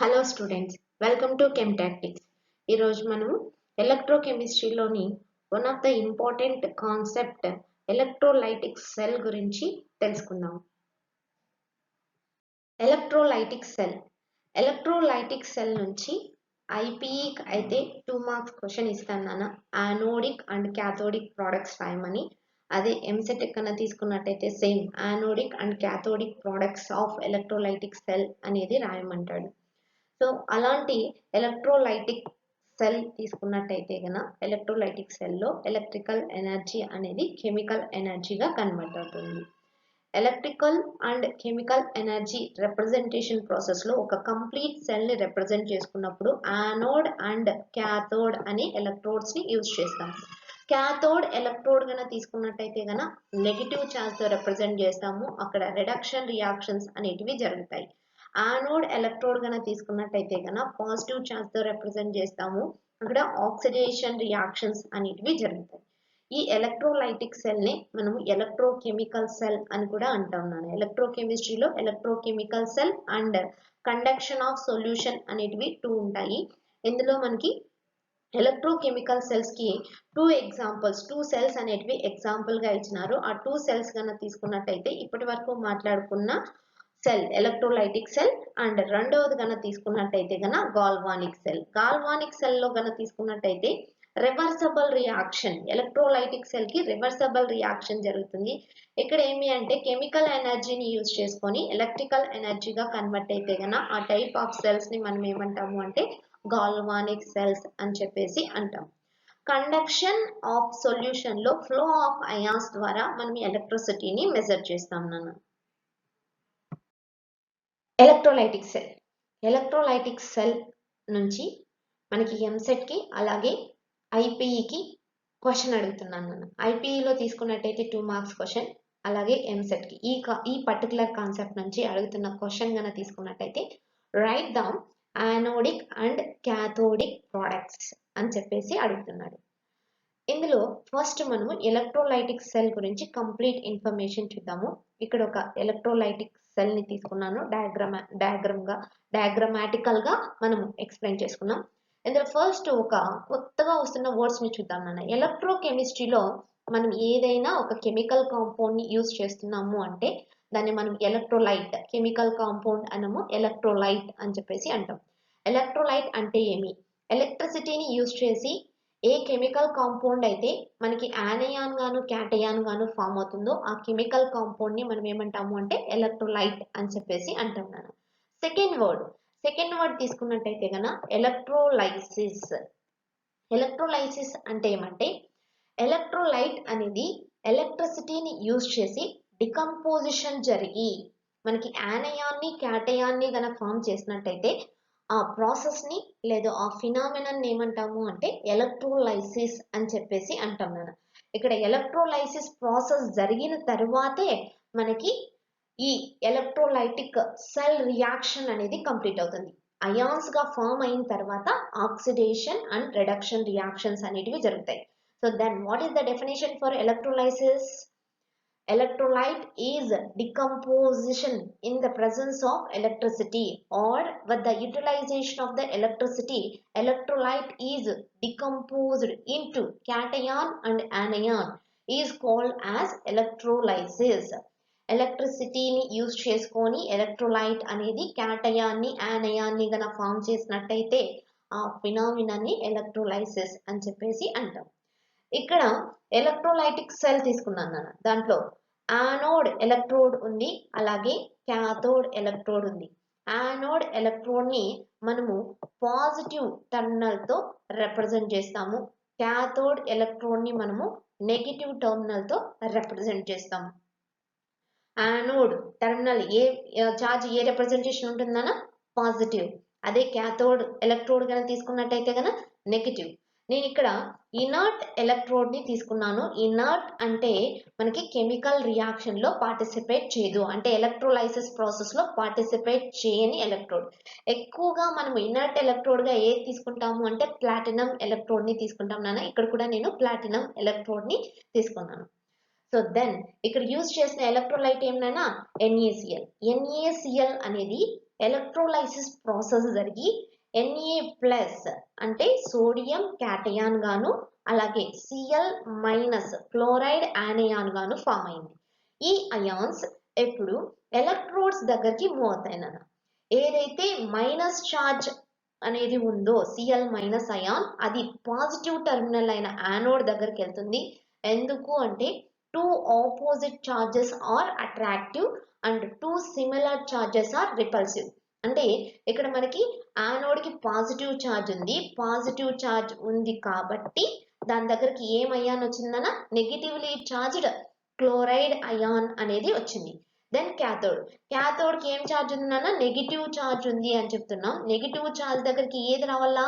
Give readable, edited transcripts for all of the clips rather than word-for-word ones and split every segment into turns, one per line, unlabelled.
Hello students, welcome to chem tactics. ఈరోజు మనం ఎలక్ట్రోకెమిస్ట్రీలోని one of the important concept electrolytic cell గురించి తెలుసుకుందాం. ఎలక్ట్రోలైటిక్ సెల్ నుంచి ఐపీఈ అయితే 2 మార్క్స్ క్వశ్చన్ ఇస్తాను. యానోడిక్ అండ్ క్యాథోడిక్ ప్రోడక్ట్స్ రాయమని. అదే ఎంసెట్ కన్నా తీసుకున్నట్టయితే same anodic and cathodic products of electrolytic cell అనేది రాయమంటాడు. సో అలాంటి ఎలక్ట్రోలైటిక్ సెల్ తీసుకున్నట్టయితే ఎలక్ట్రోలైటిక్ సెల్లో ఎలక్ట్రికల్ ఎనర్జీ అనేది కెమికల్ ఎనర్జీగా కన్వర్ట్ అవుతుంది. Electrical and chemical energy representation ప్రాసెస్లో ఒక కంప్లీట్ సెల్ని రిప్రజెంట్ చేసుకున్నప్పుడు యానోడ్ అండ్ క్యాథోడ్ అనే ఎలక్ట్రోడ్స్ని యూజ్ చేస్తాం. క్యాథోడ్ ఎలక్ట్రోడ్ కనుక తీసుకున్నట్టయితే నెగిటివ్ ఛార్జ్తో రిప్రజెంట్ చేస్తాము. అక్కడ రిడక్షన్ రియాక్షన్స్ అనేటివి జరుగుతాయి. యానోడ్ ఎలక్ట్రోడ్ కనుక తీసుకున్నట్టయితే పాజిటివ్ ఛార్జ్తో రిప్రజెంట్ చేస్తాము. అక్కడ ఆక్సిడేషన్ రియాక్షన్స్ అనేటివి జరుగుతాయి. ఈ ఎలక్ట్రోలైటిక్ సెల్ని మనము ఎలక్ట్రోకెమికల్ సెల్ అని కూడా అంటాం. ఎలక్ట్రోకెమిస్ట్రీలో electrochemical cell and conduction of solution అనేటివి 2 ఉంటాయి. ఇందులో మనకి ఎలక్ట్రోకెమికల్ సెల్స్ కి 2 సెల్స్ అనేటివి ఎగ్జాంపుల్ గా ఇచ్చినారు. ఆ 2 సెల్స్ కనుక తీసుకున్నట్టయితే ఇప్పటి వరకు మాట్లాడుకున్న సెల్ ఎలక్ట్రోలైటిక్ సెల్ అండ్ రెండవది గన తీసుకున్నట్టయితే గాల్వానిక్ సెల్ లో గన తీసుకున్నట్టయితే రివర్సబుల్ రియాక్షన్, ఎలక్ట్రోలైటిక్ సెల్ కి రివర్సబుల్ రియాక్షన్ జరుగుతుంది. ఇక్కడ ఏమి అంటే కెమికల్ ఎనర్జీని యూజ్ చేసుకొని ఎలక్ట్రికల్ ఎనర్జీగా కన్వర్ట్ అయితే ఆ టైప్ ఆఫ్ సెల్స్ ని మనం ఏమంటాము అంటే గాల్వానిక్ సెల్స్ అని చెప్పేసి అంటాం. కండక్షన్ ఆఫ్ సొల్యూషన్ లో ఫ్లో ఆఫ్ అయాన్స్ ద్వారా మనం ఎలక్ట్రిసిటీని మెజర్ చేస్తాం. ఎలక్ట్రోలైటిక్ సెల్ నుంచి మనకి ఎంసెట్ కి అలాగే ఐపీఈకి క్వశ్చన్ అడుగుతున్నాను. ఐపీఈలో తీసుకున్నట్టయితే 2 మార్క్స్ క్వశ్చన్, అలాగే ఎంసెట్ కి ఈ పర్టికులర్ కాన్సెప్ట్ నుంచి అడుగుతున్న క్వశ్చన్ గన తీసుకున్నట్టయితే right down anodic and cathodic products అని చెప్పేసి అడుగుతున్నాడు. ఇందులో ఫస్ట్ మనము ఎలక్ట్రోలైటిక్ సెల్ గురించి కంప్లీట్ ఇన్ఫర్మేషన్ చూద్దాము. ఇక్కడ ఒక ఎలక్ట్రోలైటిక్ సెల్ ని తీసుకున్నాను. డయాగ్రమాటికల్ గా మనము ఎక్స్ప్లెయిన్ చేసుకున్నాం. ఇందులో ఫస్ట్ ఒక కొత్తగా వస్తున్న వర్డ్స్ ని చూద్దాం. ఎలక్ట్రోకెమిస్ట్రీలో మనం ఏదైనా ఒక కెమికల్ కాంపౌండ్ ని యూజ్ చేస్తున్నాము అంటే దాన్ని మనం ఎలక్ట్రోలైట్, కెమికల్ కాంపౌండ్ అనము ఎలక్ట్రోలైట్ అని చెప్పేసి అంటాం. ఎలక్ట్రోలైట్ అంటే ఏమి? ఎలక్ట్రిసిటీని యూజ్ చేసి ఏ కెమికల్ కాంపౌండ్ అయితే మనకి యానయాన్ గాను క్యాటయాన్ గాను ఫామ్ అవుతుందో ఆ కెమికల్ కాంపౌండ్ ని మనం ఏమంటాము అంటే ఎలక్ట్రోలైట్ అని చెప్పేసి అంటున్నాను. సెకండ్ వర్డ్ తీసుకున్నట్టయితే ఎలక్ట్రోలైసిస్ అంటే ఏమంటే ఎలక్ట్రోలైట్ అనేది ఎలక్ట్రిసిటీని యూజ్ చేసి డికంపోజిషన్ జరిగి మనకి యానయాన్ని క్యాటయాన్ని గన ఫామ్ చేసినట్టయితే ఆ ప్రాసెస్ ని లేదా ఆ ఫినామినన్ ఏమంటాము అంటే ఎలక్ట్రోలైసిస్ అని చెప్పేసి అంటాం. ఇక్కడ ఎలక్ట్రోలైసిస్ ప్రాసెస్ జరిగిన తరువాతే మనకి ఈ ఎలక్ట్రోలైటిక్ సెల్ రియాక్షన్ అనేది కంప్లీట్ అవుతుంది. అయాన్స్ గా ఫామ్ అయిన తర్వాత ఆక్సిడేషన్ అండ్ రిడక్షన్ రియాక్షన్స్ అనేటివి జరుగుతాయి. So then what is the definition for electrolysis? Electrolyte is decomposition in the presence of electricity, or with the utilization of the electricity, electrolyte is decomposed into cation and anion is called as electrolysis. ఎలక్ట్రిసిటీని use చేసుకొని electrolyte అనేది క్యాటయాన్ని యానయాన్ని గన form చేసినట్టయితే ఆ ఫినామినాన్ని electrolysis అని చెప్పేసి అంటాం. ఇక్కడ ఎలక్ట్రోలైటిక్ సెల్ తీసుకున్నాను. దాంట్లో యానోడ్ ఎలక్ట్రోడ్ ఉంది, అలాగే క్యాథోడ్ ఎలక్ట్రోడ్ ఉంది. యానోడ్ ఎలక్ట్రోడ్ ని మనము పాజిటివ్ టెర్మినల్ తో రిప్రజెంట్ చేస్తాము. క్యాథోడ్ ఎలక్ట్రోడ్ ని మనము నెగిటివ్ టెర్మినల్ తో రిప్రజెంట్ చేస్తాము. యానోడ్ టెర్మినల్ చార్జ్ ఏ రిప్రజెంటేషన్ ఉంటుందన్నా పాజిటివ్, అదే క్యాథోడ్ ఎలక్ట్రోడ్ కనుక తీసుకున్నట్టయితే నెగిటివ్. నేను ఇక్కడ ఇనర్ట్ ఎలక్ట్రోడ్ ని తీసుకున్నాను. ఇనర్ట్ అంటే మనకి కెమికల్ రియాక్షన్ లో పార్టిసిపేట్ చేయదు, అంటే ఎలక్ట్రోలైసిస్ ప్రాసెస్ లో పార్టిసిపేట్ చేయని ఎలక్ట్రోడ్. ఎక్కువగా మనం ఇనర్ట్ ఎలక్ట్రోడ్ గా ఏది తీసుకుంటాము అంటే ప్లాటినం ఎలక్ట్రోడ్ ని తీసుకుంటాం. ఇక్కడ కూడా నేను ప్లాటినం ఎలక్ట్రోడ్ ని తీసుకున్నాను. సో దెన్ ఇక్కడ యూజ్ చేసిన ఎలక్ట్రోలైట్ ఏమైనా NaCl అనేది ఎలక్ట్రోలైసిస్ ప్రాసెస్ జరిగి Na+ అంటే సోడియం క్యాటయాన్ గాను అలాగే Cl- క్లోరైడ్ యానయాన్ గాను ఫామ్ అయింది. ఈ అయాన్స్ ఎప్పుడు ఎలక్ట్రోడ్స్ దగ్గరికి మూవ్ అవుతాయి. ఏదైతే మైనస్ ఛార్జ్ అనేది ఉందో Cl- అయాన్ అది పాజిటివ్ టెర్మినల్ అయిన యానోడ్ దగ్గరికి వెళ్తుంది. ఎందుకు అంటే 2 opposite charges are attractive and 2 similar charges are repulsive. అంటే ఇక్కడ మనకి యానోడ్ కి పాజిటివ్ ఛార్జ్ ఉంది కాబట్టి దాని దగ్గరికి ఏం అయాన్ వచ్చిందన్న నెగిటివ్లీ చార్జ్డ్ క్లోరైడ్ అయాన్ అనేది వచ్చింది. దెన్ క్యాథోడ్ కి ఏం ఛార్జ్ ఉందన్న నెగిటివ్ ఛార్జ్ ఉంది అని చెప్తున్నాం. నెగిటివ్ ఛార్జ్ దగ్గరికి ఏది రావాలా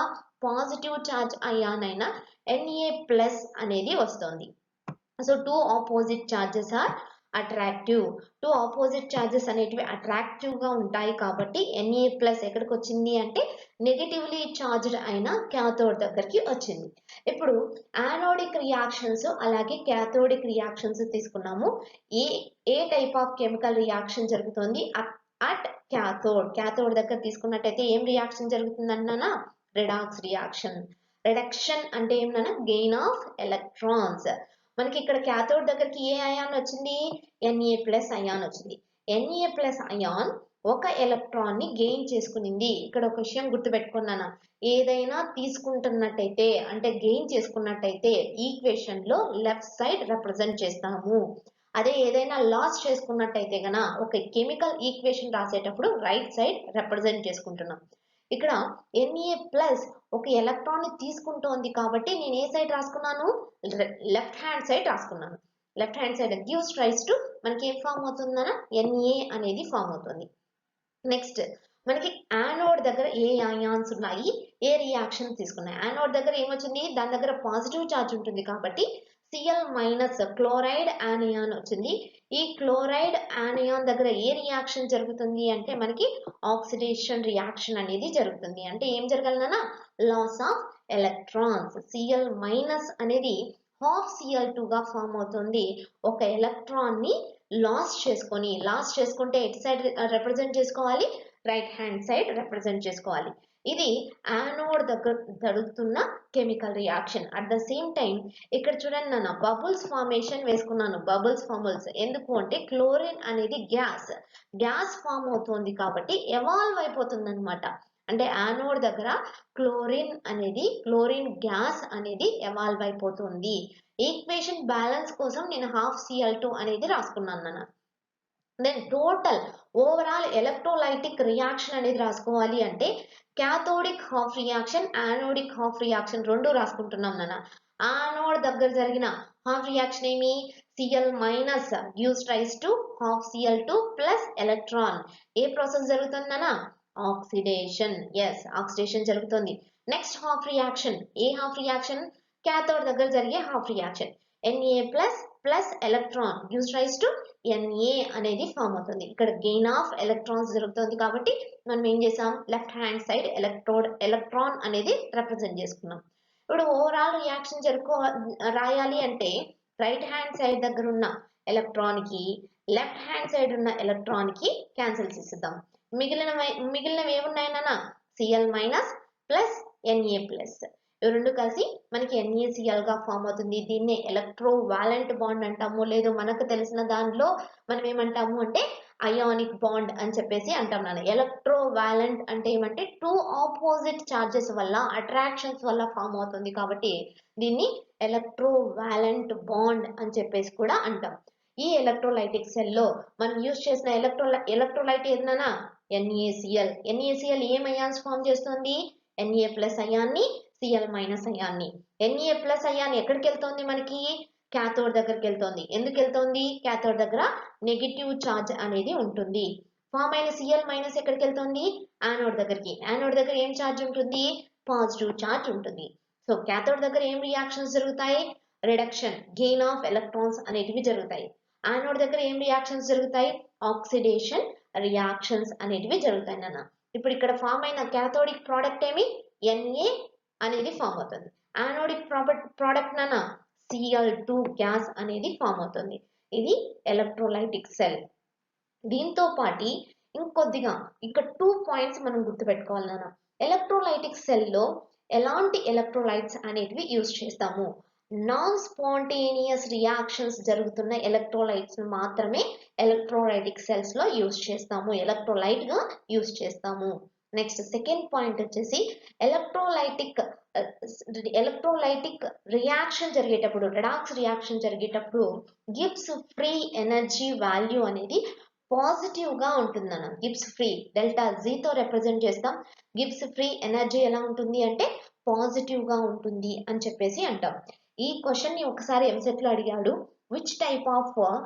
పాజిటివ్ ఛార్జ్ అయాన్ అయిన Na+ అనేది వస్తుంది. So 2 opposite charges are attractive. 2 opposite charges అనేటివి అట్రాక్టివ్ గా ఉంటాయి కాబట్టి Na+ ఎక్కడికి వచ్చింది అంటే నెగిటివ్లీ చార్జ్డ్ అయిన క్యాథోడ్ దగ్గరికి వచ్చింది. ఇప్పుడు యానోడిక్ రియాక్షన్స్ అలాగే క్యాథోడిక్ రియాక్షన్స్ తీసుకున్నాము. ఏ టైప్ ఆఫ్ కెమికల్ రియాక్షన్ జరుగుతుంది అట్ క్యాథోడ్ దగ్గర తీసుకున్నట్టయితే ఏం రియాక్షన్ జరుగుతుందన్నా రిడాక్స్ రియాక్షన్. రిడక్షన్ అంటే ఏమన్నా గెయిన్ ఆఫ్ ఎలక్ట్రాన్స్. మనకి ఇక్కడ క్యాథోడ్ దగ్గరికి ఏ అయాన్ వచ్చింది Na+ అయాన్ వచ్చింది. Na+ అయాన్ ఒక ఎలక్ట్రాన్ ని గెయిన్ చేసుకునింది. ఇక్కడ ఒక విషయం గుర్తుపెట్టుకున్నాను, ఏదైనా తీసుకుంటున్నట్టయితే అంటే గెయిన్ చేసుకున్నట్టయితే ఈక్వేషన్ లో లెఫ్ట్ సైడ్ రిప్రజెంట్ చేస్తాము. అదే ఏదైనా లాస్ చేసుకున్నట్టయితే గన ఒక కెమికల్ ఈక్వేషన్ రాసేటప్పుడు రైట్ సైడ్ రిప్రజెంట్ చేసుకుంటున్నాం. ఇక్కడ Na+ ఒక ఎలక్ట్రాన్ ని తీసుకుంటోంది కాబట్టి నేను ఏ సైడ్ రాసుకున్నాను లెఫ్ట్ హ్యాండ్ సైడ్ రాసుకున్నాను. Left hand side gives rise to మనకి ఏం ఫామ్ అవుతుందన్న Na అనేది ఫామ్ అవుతుంది. నెక్స్ట్ మనకి యానోడ్ దగ్గర ఏ అయాన్స్ ఉన్నాయి, ఏ రియాక్షన్ తీసుకున్నాయి. యానోడ్ దగ్గర ఏమొచ్చింది దాని దగ్గర పాజిటివ్ ఛార్జ్ ఉంటుంది కాబట్టి Cl- క్లోరైడ్ యానయాన్ వచ్చింది. ఈ క్లోరైడ్ యానయాన్ దగ్గర ఏ రియాక్షన్ జరుగుతుంది అంటే మనకి ఆక్సిడేషన్ రియాక్షన్ అనేది జరుగుతుంది. అంటే ఏం జరగాలన్నా లాస్ ఆఫ్ ఎలక్ట్రాన్స్. Cl- అనేది హాఫ్ Cl2 గా ఫామ్ అవుతుంది. ఒక ఎలక్ట్రాన్ ని లాస్ చేసుకుంటే ఎట్ సైడ్ రిప్రజెంట్ చేసుకోవాలి రైట్ హ్యాండ్ సైడ్ రిప్రజెంట్ చేసుకోవాలి. ఇది యానోడ్ దగ్గర జరుగుతున్న chemical reaction. At the same time ఇక్కడ చూడండి నాన్న బబుల్స్ ఫార్మేషన్ వేసుకున్నాను. బబుల్స్ ఎందుకు అంటే క్లోరిన్ అనేది గ్యాస్ ఫామ్ అవుతుంది కాబట్టి ఎవాల్వ్ అయిపోతుంది అనమాట. అంటే యానోడ్ దగ్గర క్లోరిన్ గ్యాస్ అనేది ఎవాల్వ్ అయిపోతుంది. ఈక్వేషన్ బ్యాలెన్స్ కోసం నేను హాఫ్ Cl2 అనేది రాసుకున్నాను నాన్న. Then total overall electrolytic reaction అనేది రాసుకోవాలి అంటే cathodic half reaction anodic half reaction రెండు రాసుకుంటున్నాం నాన్న. యానోడ్ దగ్గర జరిగిన హాఫ్ రియాక్షన్ ఏమి Cl- gives rise to half Cl2 plus electron. ఏ ప్రాసెస్ జరుగుతుంది నాన్న ఆక్సిడేషన్. ఆక్సిడేషన్ జరుగుతుంది. నెక్స్ట్ హాఫ్ రియాక్షన్ ఏ హాఫ్ రియాక్షన్ క్యాథోడ్ దగ్గర జరిగే half reaction Na+ plus electron gives rise to Na అనేది ఫామ్ అవుతుంది. ఇక్కడ గెయిన్ ఆఫ్ ఎలక్ట్రాన్స్ జరుగుతుంది కాబట్టి మనం ఏం చేసాం లెఫ్ట్ హ్యాండ్ సైడ్ ఎలక్ట్రాన్ అనేది రిప్రజెంట్ చేసుకున్నాం. ఇప్పుడు ఓవరాల్ రియాక్షన్ రాయాలి అంటే రైట్ హ్యాండ్ సైడ్ దగ్గర ఉన్న ఎలక్ట్రాన్ కి లెఫ్ట్ హ్యాండ్ సైడ్ ఉన్న ఎలక్ట్రాన్ కి క్యాన్సిల్ చేసేద్దాం. మిగిలినవి ఏమున్నాయన్నా Cl- ప్లస్ Na+. ఇవి రెండు కలిసి మనకి NaCl గా ఫామ్ అవుతుంది. దీన్నే ఎలక్ట్రో వాలెంట్ బాండ్ అంటాము. లేదు మనకు తెలిసిన దానిలో మనం ఏమంటాము అంటే అయానిక్ బాండ్ అని చెప్పేసి అంటాం నాన్న. ఎలక్ట్రో వాలెంట్ అంటే ఏమంటే 2 ఆపోజిట్ చార్జెస్ వల్ల అట్రాక్షన్స్ వల్ల ఫామ్ అవుతుంది కాబట్టి దీన్ని ఎలక్ట్రో వాలెంట్ బాండ్ అని చెప్పేసి కూడా అంటాం. ఈ ఎలక్ట్రోలైటిక్ సెల్ లో మనం యూజ్ చేసిన ఎలక్ట్రోలైట్ ఏదన్నా NaCl ఏం అయాన్స్ ఫామ్ చేస్తుంది Na+ అయాన్ని Cl- అయాన్ని. Na+ అయాన్ ఎక్కడికి వెళ్తుంది మనకి క్యాథోడ్ దగ్గరికి వెళ్తుంది. ఎందుకు వెళ్తుంది క్యాథోడ్ దగ్గర నెగిటివ్ చార్జ్ అనేది ఉంటుంది. ఫామ్ అయిన Cl- ఎక్కడికి వెళ్తుంది యానోడ్ దగ్గరికి. యానోడ్ దగ్గర ఏం చార్జ్ ఉంటుంది పాజిటివ్ చార్జ్ ఉంటుంది. సో క్యాథోడ్ దగ్గర ఏం రియాక్షన్స్ జరుగుతాయి రిడక్షన్ గెయిన్ ఆఫ్ ఎలక్ట్రాన్స్ అనేటివి జరుగుతాయి. యానోడ్ దగ్గర ఏం రియాక్షన్స్ జరుగుతాయి ఆక్సిడేషన్ రియాక్షన్స్ అనేటివి జరుగుతాయి నాన్న. ఇప్పుడు ఇక్కడ ఫామ్ అయిన క్యాథోడిక్ ప్రోడక్ట్ ఏమి Na అనేది ఫామ్ అవుతుంది. యానోడిక్ ప్రోడక్ట్ నాన్న Cl2 గ్యాస్ అనేది ఫామ్ అవుతుంది. ఇది ఎలక్ట్రోలైటిక్ సెల్. దీంతో పాటు ఇంకొద్దిగా ఇంకా 2 పాయింట్స్ మనం గుర్తుపెట్టుకోవాలి నాన్న. ఎలక్ట్రోలైటిక్ సెల్‌లో ఎలాంటి ఎలక్ట్రోలైట్స్ అనేటివి యూజ్ చేస్తాము. నాన్ స్పాంటేనియస్ రియాక్షన్స్ జరుగుతున్న ఎలక్ట్రోలైట్స్‌ని మాత్రమే ఎలక్ట్రోలైటిక్ సెల్స్‌లో యూజ్ చేస్తాము. ఎలక్ట్రోలైట్‌గా యూజ్ చేస్తాము. నెక్స్ట్ సెకండ్ పాయింట్ వచ్చేసి ఎలక్ట్రోలైటిక్ ఎలక్ట్రోలైటిక్ రియాక్షన్ జరిగేటప్పుడు, రెడాక్స్ రియాక్షన్ జరిగేటప్పుడు గిబ్స్ ఫ్రీ ఎనర్జీ వాల్యూ అనేది పాజిటివ్ గా ఉంటుందన్న. గిబ్స్ ఫ్రీ డెల్టా జీతో రిప్రజెంట్ చేస్తాం. గిబ్స్ ఫ్రీ ఎనర్జీ ఎలా ఉంటుంది అంటే పాజిటివ్ గా ఉంటుంది అని చెప్పేసి అంటాం. ఈ క్వశ్చన్ ని ఒకసారి ఎంసెట్ లో అడిగాడు. Which type of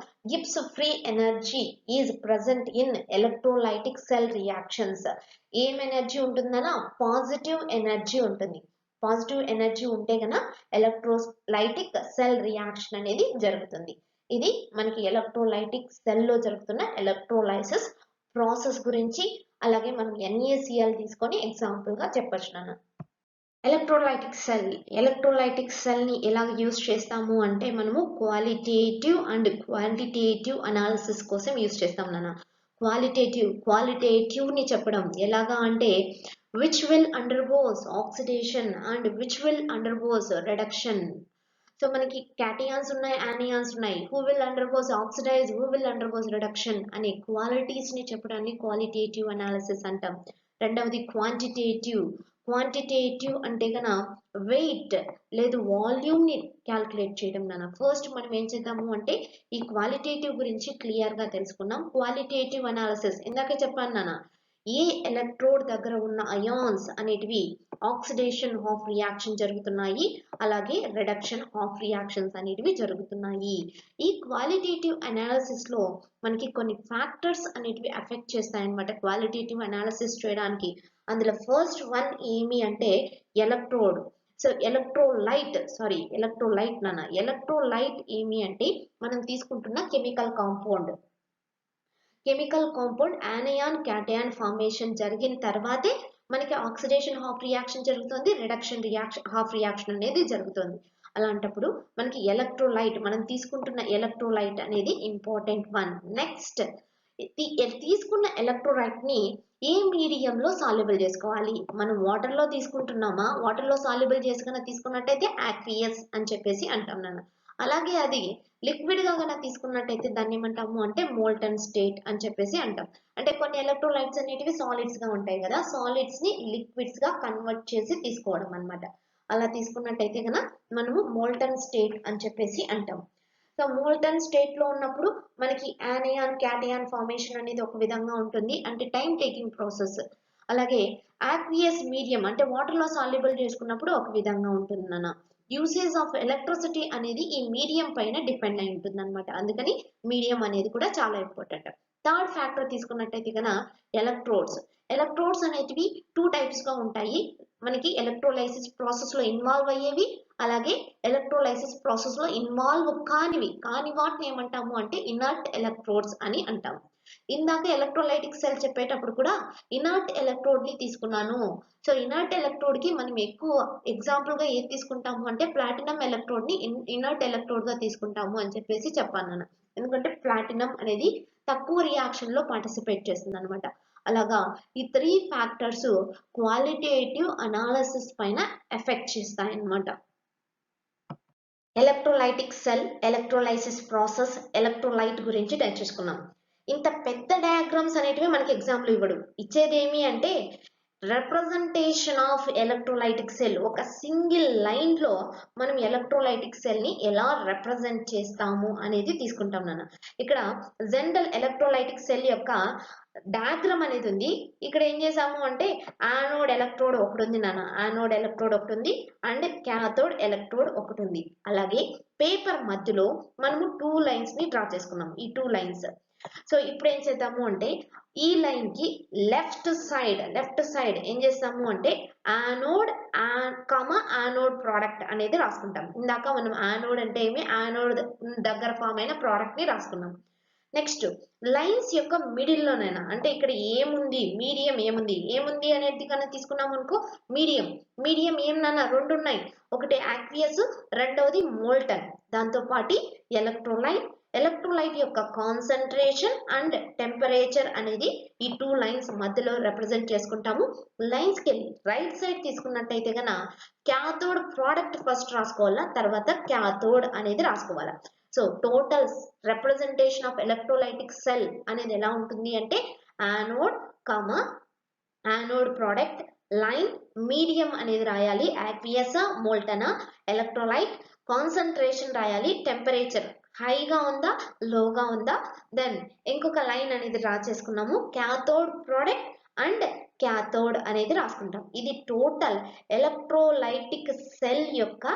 Gibbs free energy is present in electrolytic cell reactions? ఏం ఎనర్జీ ఉంటుందనా? పాజిటివ్ ఎనర్జీ ఉంటుంది. పాజిటివ్ ఎనర్జీ ఉంటే గన ఎలక్ట్రోలైటిక్ సెల్ రియాక్షన్ అనేది జరుగుతుంది. ఇది మనకి ఎలక్ట్రోలైటిక్ సెల్లో జరుగుతున్న ఎలక్ట్రోలైసిస్ ప్రాసెస్ గురించి, అలాగే మనం NaCl తీసుకొని ఎగ్జాంపుల్ గా చెప్పొచ్చు నాన్న. ఎలక్ట్రోలైటిక్ సెల్ ని ఎలా యూజ్ చేస్తాము అంటే మనము క్వాలిటేటివ్ అండ్ క్వాంటిటేటివ్ అనాలిసిస్ కోసం యూజ్ చేస్తాం నాన్న. క్వాలిటేటివ్ ని చెప్పడం ఎలాగా అంటే which will undergoes oxidation and which will undergoes reduction. So మనకి క్యాటయాన్స్ ఉన్నాయి, యానియాన్స్ ఉన్నాయి. Who will undergoes oxidise, who will undergoes reduction అనే క్వాలిటీస్ ని చెప్పడాన్ని క్వాలిటేటివ్ అనాలిసిస్ అంటాం. రెండవది క్వాంటిటేటివ్ అంటే కన వెయిట్ లేదు వాల్యూమ్ ని క్యాల్కులేట్ చేయడం నాన్న. ఫస్ట్ మనం ఏం చేద్దాము అంటే ఈ క్వాలిటేటివ్ గురించి క్లియర్ గా తెలుసుకున్నాం. క్వాలిటేటివ్ అనాలిసిస్ ఇందాకే చెప్పాను నాన్న. ఏ ఎలక్ట్రోడ్ దగ్గర ఉన్న అయాన్స్ అనేటివి ఆక్సిడేషన్ ఆఫ్ రియాక్షన్ జరుగుతున్నాయి, అలాగే రిడక్షన్ ఆఫ్ రియాక్షన్స్ అనేటివి జరుగుతున్నాయి. ఈ క్వాలిటేటివ్ అనాలిసిస్ లో మనకి కొన్ని ఫ్యాక్టర్స్ అనేటివి ఎఫెక్ట్ చేస్తాయన్నమాట క్వాలిటేటివ్ అనాలిసిస్ చేయడానికి. అందులో ఫస్ట్ వన్ ఏమి అంటే ఎలక్ట్రోడ్. సో ఎలక్ట్రోలైట్ ఏమి అంటే మనం తీసుకుంటున్న chemical compound anion cation formation జరిగిన తర్వాతే మనకి ఆక్సిడేషన్ హాఫ్ రియాక్షన్ జరుగుతుంది, రిడక్షన్ హాఫ్ రియాక్షన్ అనేది జరుగుతుంది. అలాంటప్పుడు మనకి ఎలక్ట్రోలైట్, మనం తీసుకుంటున్న ఎలక్ట్రోలైట్ అనేది ఇంపార్టెంట్ వన్. నెక్స్ట్ తీసుకున్న ఎలక్ట్రోలైట్ ని ఏ మీడియంలో సాల్యుబుల్ చేసుకోవాలి? మనం వాటర్ లో తీసుకుంటున్నామా? వాటర్ లో సాల్యుబుల్ చేసుకున్న తీసుకున్నట్టయితే ఆక్వియస్ అని చెప్పేసి అంటాం నాన్న. అలాగే అది లిక్విడ్ గా కనుక తీసుకున్నట్టయితే దాన్ని ఏమంటాము అంటే మోల్టన్ స్టేట్ అని చెప్పేసి అంటాం. అంటే కొన్ని ఎలక్ట్రోలైట్స్ అనేటివి సాలిడ్స్ గా ఉంటాయి కదా, సాలిడ్స్ ని లిక్విడ్స్ గా కన్వర్ట్ చేసి తీసుకోవడం అన్నమాట. అలా తీసుకున్నట్టయితే కనుక మనము మోల్టన్ స్టేట్ అని చెప్పేసి అంటాం. సో మోల్టన్ స్టేట్ లో ఉన్నప్పుడు మనకి యానియాన్ క్యాటయాన్ ఫార్మేషన్ అనేది ఒక విధంగా ఉంటుంది, అంటే టైం టేకింగ్ ప్రాసెస్. అలాగే ఆక్వియస్ మీడియం అంటే వాటర్ లో సాల్యుబుల్ చేసుకున్నప్పుడు ఒక విధంగా ఉంటుంది నాన్న. యూసేజ్ ఆఫ్ ఎలక్ట్రిసిటీ అనేది ఈ మీడియం పైన డిపెండ్ అయి ఉంటుంది అనమాట. అందుకని మీడియం అనేది కూడా చాలా ఇంపార్టెంట్. థర్డ్ ఫ్యాక్టర్ తీసుకున్నట్టయితే కనుక ఎలక్ట్రోడ్స్ అనేటివి 2 టైప్స్ గా ఉంటాయి. మనకి ఎలక్ట్రోలైసిస్ ప్రాసెస్ లో ఇన్వాల్వ్ అయ్యేవి, అలాగే ఎలక్ట్రోలైసిస్ ప్రాసెస్ లో ఇన్వాల్వ్ కాని వాటిని ఏమంటాము అంటే ఇనర్ట్ ఎలక్ట్రోడ్స్ అని అంటాము. ఇందాక ఎలక్ట్రోలైటిక్ సెల్ చెప్పేటప్పుడు కూడా ఇనర్ట్ ఎలక్ట్రోడ్ ని తీసుకున్నాను. సో ఇనర్ట్ ఎలక్ట్రోడ్ కి మనం ఎక్కువ ఎగ్జాంపుల్ గా ఏది తీసుకుంటాము అంటే ప్లాటినం ఎలక్ట్రోడ్ ని ఇనర్ట్ ఎలక్ట్రోడ్ గా తీసుకుంటాము అని చెప్పేసి చెప్పాను నేను. ఎందుకంటే ప్లాటినం అనేది తక్కువ రియాక్షన్ లో పార్టిసిపేట్ చేస్తుంది అనమాట. అలాగా ఈ 3 ఫ్యాక్టర్స్ క్వాలిటేటివ్ అనాలిసిస్ పైన ఎఫెక్ట్ చేస్తాయి అన్నమాట. Electrolytic cell, electrolysis process, electrolyte గురించి నేర్చుకున్నాం. ఇంత పెద్ద డయాగ్రామ్స్ అనేటివి మనకి ఎగ్జాంపుల్ ఇవ్వడు. ఇచ్చేది ఏమి అంటే రిప్రజెంటేషన్ ఆఫ్ ఎలక్ట్రోలైటిక్ సెల్. ఒక సింగిల్ లైన్ లో మనం ఎలక్ట్రోలైటిక్ సెల్ ని ఎలా రిప్రజెంట్ చేస్తాము అనేది తీసుకుంటాం నాన్న. ఇక్కడ జనరల్ ఎలక్ట్రోలైటిక్ సెల్ యొక్క డయాగ్రామ్ అనేది ఉంది. ఇక్కడ ఏం చేసాము అంటే యానోడ్ ఎలక్ట్రోడ్ ఒకటి ఉంది నాన్న, యానోడ్ ఎలక్ట్రోడ్ ఒకటి ఉంది అండ్ క్యాథోడ్ ఎలక్ట్రోడ్ ఒకటి ఉంది. అలాగే పేపర్ మధ్యలో మనము 2 లైన్స్ ని డ్రా చేసుకున్నాం. ఈ 2 లైన్స్. సో ఇప్పుడు ఏం చేద్దాము అంటే ఈ లైన్ కి లెఫ్ట్ సైడ్ ఏం చేస్తాము అంటే యానోడ్ యానోడ్ ప్రోడక్ట్ అనేది రాసుకుంటాం. ఇందాక మనం యానోడ్ అంటే ఏమి, యానోడ్ దగ్గర ఫామ్ అయిన ప్రోడక్ట్ ని రాసుకున్నాం. నెక్స్ట్ లైన్స్ యొక్క మిడిల్ లోనైనా అంటే ఇక్కడ ఏముంది, మీడియం ఏముంది అనేది కన్నా తీసుకున్నాం అనుకో, మీడియం ఏం నాన్న 2 ఉన్నాయి. ఒకటి ఆక్వియస్, రెండవది మోల్టన్, దాంతో పాటు ఎలక్ట్రోలైట్, ఎలక్ట్రోలైట్ యొక్క కాన్సంట్రేషన్ అండ్ టెంపరేచర్ అనేది ఈ 2 లైన్స్ మధ్యలో రిప్రజెంట్ చేసుకుంటాము. లైన్స్ కి రైట్ సైడ్ తీసుకున్నట్టయితే గన క్యాథోడ్ ప్రోడక్ట్ ఫస్ట్ రాసుకోవాలా, తర్వాత క్యాథోడ్ అనేది రాసుకోవాలా. So total representation of electrolytic cell అనేది ఎలా ఉంటుంది అంటే anode comma anode product line medium అనేది రాయాలి, యాక్వియస్ మోల్టనా ఎలక్ట్రోలైట్ కాన్సంట్రేషన్ రాయాలి, టెంపరేచర్ హైగా ఉందా లోగా ఉందా, దెన్ ఇంకొక లైన్ అనేది డ్రా చేసుకున్నాము, క్యాథోడ్ ప్రోడక్ట్ అండ్ క్యాథోడ్ అనేది రాసుకుంటాం. ఇది టోటల్ ఎలక్ట్రోలైటిక్ సెల్ యొక్క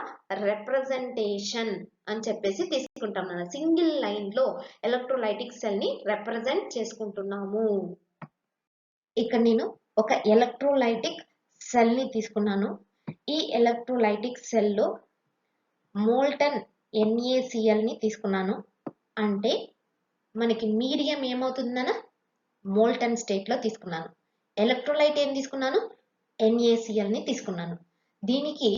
రిప్రజెంటేషన్ అని చెప్పేసి తీసుకుంటాం. మనం సింగిల్ లైన్ లో ఎలక్ట్రోలైటిక్ సెల్ ని రిప్రజెంట్ చేసుకుంటున్నాము. ఇక్కడ నేను ఒక ఎలక్ట్రోలైటిక్ సెల్ ని తీసుకున్నాను. ఈ ఎలక్ట్రోలైటిక్ సెల్ లో మోల్టన్ NaCl ని తీసుకున్నాను. అంటే మనకి మీడియం ఏమవుతుందన మోల్టన్ స్టేట్ లో తీసుకున్నాను. ఎలక్ట్రోలైట్ ఏం తీసుకున్నాను, NaCl ని తీసుకున్నాను. దీనికి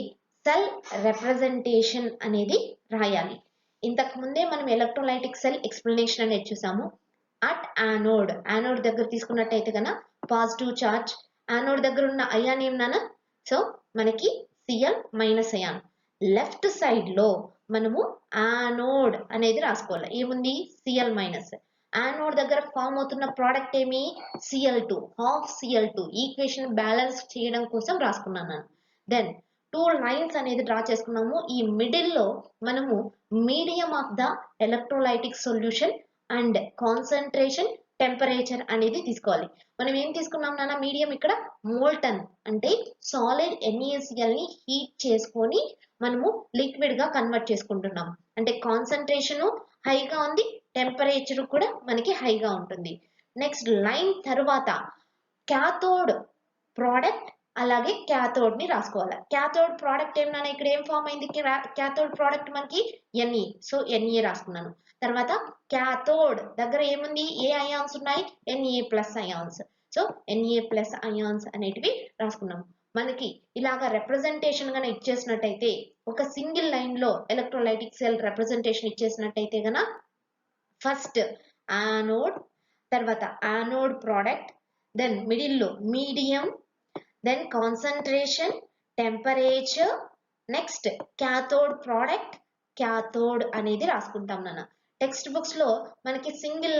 సెల్ రిప్రజెంటేషన్ అనేది రాయాలి. ఇంతకు ముందే మనం ఎలక్ట్రోలైటిక్ సెల్ ఎక్స్ప్లెనేషన్ అనేది చూసాము. అట్ యానోడ్, యానోడ్ దగ్గర తీసుకున్నట్టయితే కన్నా పాజిటివ్ చార్జ్, యానోడ్ దగ్గర ఉన్న అయాన్ ఏమన్నా, సో మనకి Cl minus ion. Left side లో మనము యానోడ్ అనేది రాసుకోవాలి. ఏముంది Cl మైనస్. యానోడ్ దగ్గర ఫామ్ అవుతున్న ప్రోడక్ట్ ఏమి Cl2, half Cl2. Equation balance చేయడం కోసం రాసుకున్నాను. దెన్ 2 లైన్స్ అనేది డ్రా చేసుకున్నాము. ఈ మిడిల్ లో మనము medium of the electrolytic solution and concentration temperature అనేది తీసుకోవాలి. మనం ఏం తీసుకున్నాం నాన్న మీడియం, ఇక్కడ మోల్టన్ అంటే సాలిడ్ NaCl ని హీట్ చేసుకొని మనము లిక్విడ్ గా కన్వర్ట్ చేసుకుంటున్నాం. అంటే కాన్సంట్రేషన్ హైగా ఉంది, టెంపరేచర్ కూడా మనకి హైగా ఉంటుంది. నెక్స్ట్ లైన్ తర్వాత క్యాథోడ్ ప్రోడక్ట్ అలాగే క్యాథోడ్ ని రాసుకోవాలి. క్యాథోడ్ ప్రోడక్ట్ ఏమన్నా ఇక్కడ ఏం ఫామ్ అయింది, క్యాథోడ్ ప్రోడక్ట్ మనకి Ne, సో Na రాసుకున్నాను. తర్వాత క్యాథోడ్ దగ్గర ఏముంది, ఏ అయాన్స్ ఉన్నాయి, Na plus ions. So Na plus ions అనేటివి రాసుకున్నాం. మనకి ఇలాగా రిప్రజెంటేషన్ గానే ఇచ్చేసినట్టయితే, ఒక సింగిల్ లైన్ లో ఎలక్ట్రోలైటిక్ సెల్ రిప్రజెంటేషన్ ఇచ్చేసినట్టయితే గన ఫస్ట్ యానోడ్, తర్వాత యానోడ్ ప్రోడక్ట్, దెన్ మిడిల్ లో medium, then concentration, temperature, next cathode product, cathode అనేది రాసుకుంటాం నాన్న. టెక్స్ట్ బుక్స్ లో మనకి సింగిల్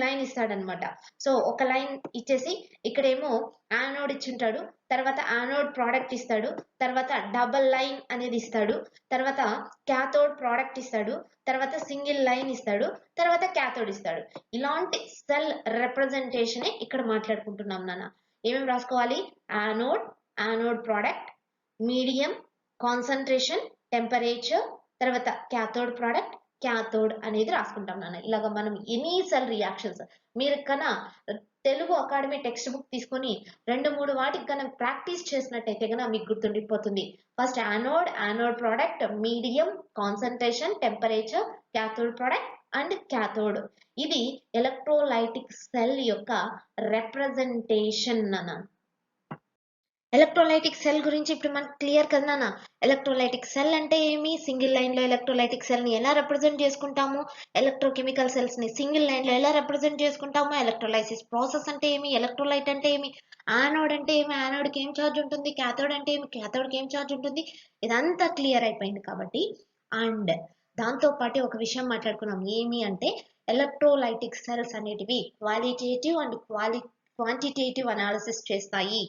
లైన్ ఇస్తాడనమాట. సో ఒక లైన్ ఇచ్చేసి ఇక్కడేమో యానోడ్ ఇచ్చింటాడు, తర్వాత యానోడ్ ప్రోడక్ట్ ఇస్తాడు, తర్వాత డబల్ లైన్ అనేది ఇస్తాడు, తర్వాత క్యాథోడ్ ప్రోడక్ట్ ఇస్తాడు, తర్వాత సింగిల్ లైన్ ఇస్తాడు, తర్వాత క్యాథోడ్ ఇస్తాడు. ఇలాంటి సెల్ రిప్రజెంటేషన్ ఇక్కడ మాట్లాడుకుంటున్నాం నాన్న. ఏమేమి రాసుకోవాలి, anode, anode product, medium, concentration, temperature, తర్వాత క్యాథోడ్ ప్రోడక్ట్, క్యాథోడ్ అనేది రాసుకుంటాం నాన్న. ఇలాగ మనం ఎనీ సెల్ రియాక్షన్స్ మీరు కన్నా తెలుగు అకాడమీ టెక్స్ట్ బుక్ తీసుకొని 2-3 వాటికి కన్నా ప్రాక్టీస్ చేసినట్టయితే కన్నా మీకు గుర్తుండిపోతుంది. First anode, anode product, medium, concentration, temperature, cathode product and cathode. ఇది ఎలక్ట్రోలైటిక్ సెల్ యొక్క రిప్రజెంటేషన్ అన్న. ఎలక్ట్రోలైటిక్ సెల్ గురించి ఇప్పుడు మనకు క్లియర్ కదా నాన్న. ఎలక్ట్రోలైటిక్ సెల్ అంటే ఏమి, సింగిల్ లైన్ లో ఎలక్ట్రోలైటిక్ సెల్ ని ఎలా రిప్రజెంట్ చేసుకుంటాము, ఎలక్ట్రోకెమికల్ సెల్స్ ని సింగిల్ లైన్ లో ఎలా రిప్రజెంట్ చేసుకుంటాము, ఎలక్ట్రోలైసిస్ ప్రాసెస్ అంటే ఏమి, ఎలక్ట్రోలైట్ అంటే ఏమి, యానోడ్ అంటే ఏమి, యానోడ్ కి ఏం ఛార్జ్ ఉంటుంది, క్యాథోడ్ అంటే ఏమి, క్యాథోడ్ కి ఏం ఛార్జ్ ఉంటుంది, ఇదంతా క్లియర్ అయిపోయింది కాబట్టి. అండ్ దాంతో పాటు ఒక విషయం మాట్లాడుకున్నాం, ఏమి అంటే ఎలక్ట్రోలైటిక్ సెల్స్ అనేటివి క్వాలిటేటివ్ అండ్ క్వాంటిటేటివ్ అనాలిసిస్ చేస్తాయి.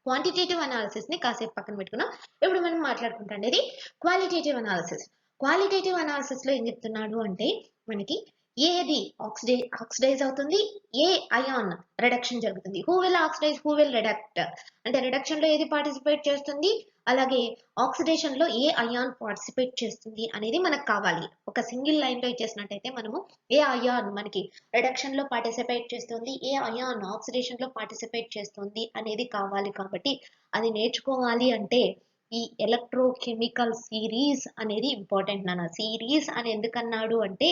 క్వాంటిటేటివ్ అనాలిసిస్ ని కాసేపు పక్కన పెట్టుకున్నాం. ఇప్పుడు మనం మాట్లాడుకుంటాండేది క్వాలిటేటివ్ అనాలిసిస్. క్వాలిటేటివ్ అనాలిసిస్ లో ఏం చెప్తున్నాడు అంటే మనకి ఏది ఆక్సిడైజ్ అవుతుంది, ఏ అయాన్ రిడక్షన్ జరుగుతుంది, who will oxidize, who will reduct, అంటే రిడక్షన్ లో ఏది పార్టిసిపేట్ చేస్తుంది, అలాగే ఆక్సిడేషన్ లో ఏ అయాన్ పార్టిసిపేట్ చేస్తుంది అనేది మనకు కావాలి. ఒక సింగిల్ లైన్ లో ఇచ్చేసినట్టయితే మనము ఏ అయాన్ మనకి రిడక్షన్ లో పార్టిసిపేట్ చేస్తుంది, ఏ అయాన్ ఆక్సిడేషన్ లో పార్టిసిపేట్ చేస్తుంది అనేది కావాలి. కాబట్టి అది నేర్చుకోవాలి అంటే ఈ ఎలక్ట్రోకెమికల్ సిరీస్ అనేది ఇంపార్టెంట్ నాన్న. సిరీస్ అని ఎందుకన్నాడు అంటే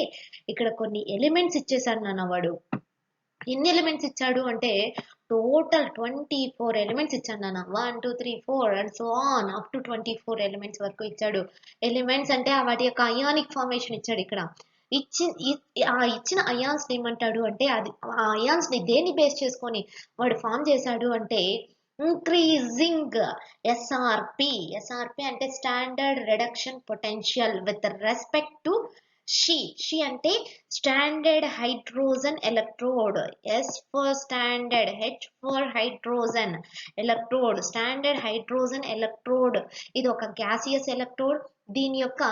ఇక్కడ కొన్ని ఎలిమెంట్స్ ఇచ్చేసాడు నాన్న వాడు. ఎన్ని ఎలిమెంట్స్ ఇచ్చాడు అంటే టోటల్ 24 ఎలిమెంట్స్ ఇచ్చాడు నాన్న. 1 2 3 4 and so on up to 24 elements వరకు ఇచ్చాడు. ఎలిమెంట్స్ అంటే వాటి యొక్క అయానిక్ ఫార్మేషన్ ఇచ్చాడు ఇక్కడ. ఆ ఇచ్చిన అయాన్స్ ఏమంటాడు అంటే అది ఆ అయాన్స్ ని దేన్ని బేస్ చేసుకొని వాడు ఫామ్ చేశాడు అంటే ఇంక్రీజింగ్ ఎస్ఆర్పి అంటే standard reduction potential with respect to SHE అంటే standard hydrogen electrode, S for standard, H for hydrogen electrode, standard hydrogen electrode. ఇది ఒక గ్యాసియస్ ఎలక్ట్రోడ్. దీని యొక్క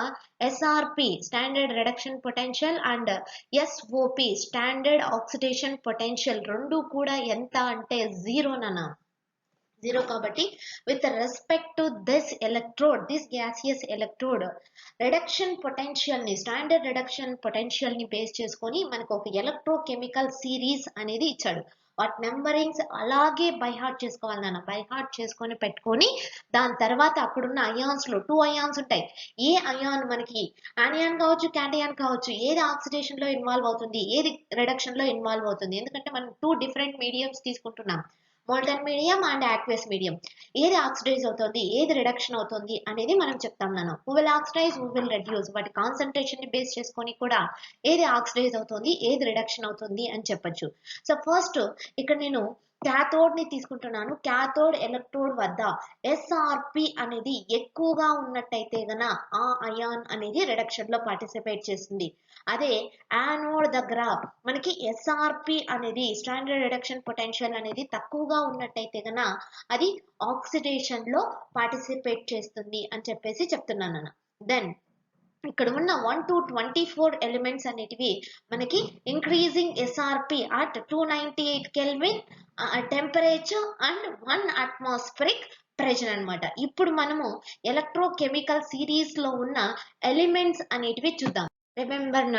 SRP standard reduction potential and SOP standard oxidation potential రెండు కూడా ఎంత అంటే zero కాబట్టి with respect to this gaseous electrode reduction potential ని స్టాండర్డ్ రిడక్షన్ పొటెన్షియల్ ని బేస్ చేసుకొని మనకు ఒక ఎలక్ట్రోకెమికల్ సిరీస్ అనేది ఇచ్చాడు. వాటి నెంబరింగ్స్ అలాగే బైహార్ట్ చేసుకోవాలి బైహార్ట్ చేసుకొని పెట్టుకొని దాని తర్వాత అక్కడున్న అయాన్స్ లో 2 అయాన్స్ ఉంటాయి. ఏ అయాన్ మనకి ఆనియాన్ కావచ్చు, క్యాటయాన్ కావచ్చు, ఏది ఆక్సిడేషన్ లో ఇన్వాల్వ్ అవుతుంది, ఏది రిడక్షన్ లో ఇన్వాల్వ్ అవుతుంది. ఎందుకంటే మనం 2 డిఫరెంట్ మీడియంస్ తీసుకుంటున్నాం, molten medium and aqueous medium. ఏది ఆక్సిడైజ్ అవుతుంది, ఏది రిడక్షన్ అవుతుంది అనేది మనం చెప్తాం who will oxidize, who will reduce, వాటి కాన్సన్ట్రేషన్ ని బేస్ చేసుకొని కూడా ఏది ఆక్సిడైజ్ అవుతుంది, ఏది రిడక్షన్ అవుతుంది అని చెప్పొచ్చు. సో ఫస్ట్ ఇక్కడ నేను క్యాథోడ్ ని తీసుకుంటున్నాను. క్యాథోడ్ ఎలక్ట్రోడ్ వద్ద ఎస్ఆర్పి అనేది ఎక్కువగా ఉన్నట్టయితే గన ఆ అయాన్ అనేది రిడక్షన్ లో పార్టిసిపేట్ చేస్తుంది. అదే యానోడ్ దగ్గర మనకి ఎస్ఆర్పి అనేది స్టాండర్డ్ రిడక్షన్ పొటెన్షియల్ అనేది తక్కువగా ఉన్నట్టయితే గన అది ఆక్సిడేషన్ లో పార్టిసిపేట్ చేస్తుంది అని చెప్పేసి చెప్తున్నాను. దెన్ ఇక్కడ ఉన్న 1 to 24 ఎలిమెంట్స్ అనేటివి మనకి increasing SRP at 298 kelvin temperature and 1 atmospheric pressure అనమాట. ఇప్పుడు మనము ఎలక్ట్రోకెమికల్ సిరీస్ లో ఉన్న ఎలిమెంట్స్ అనేటివి చూద్దాం. రిమెంబర్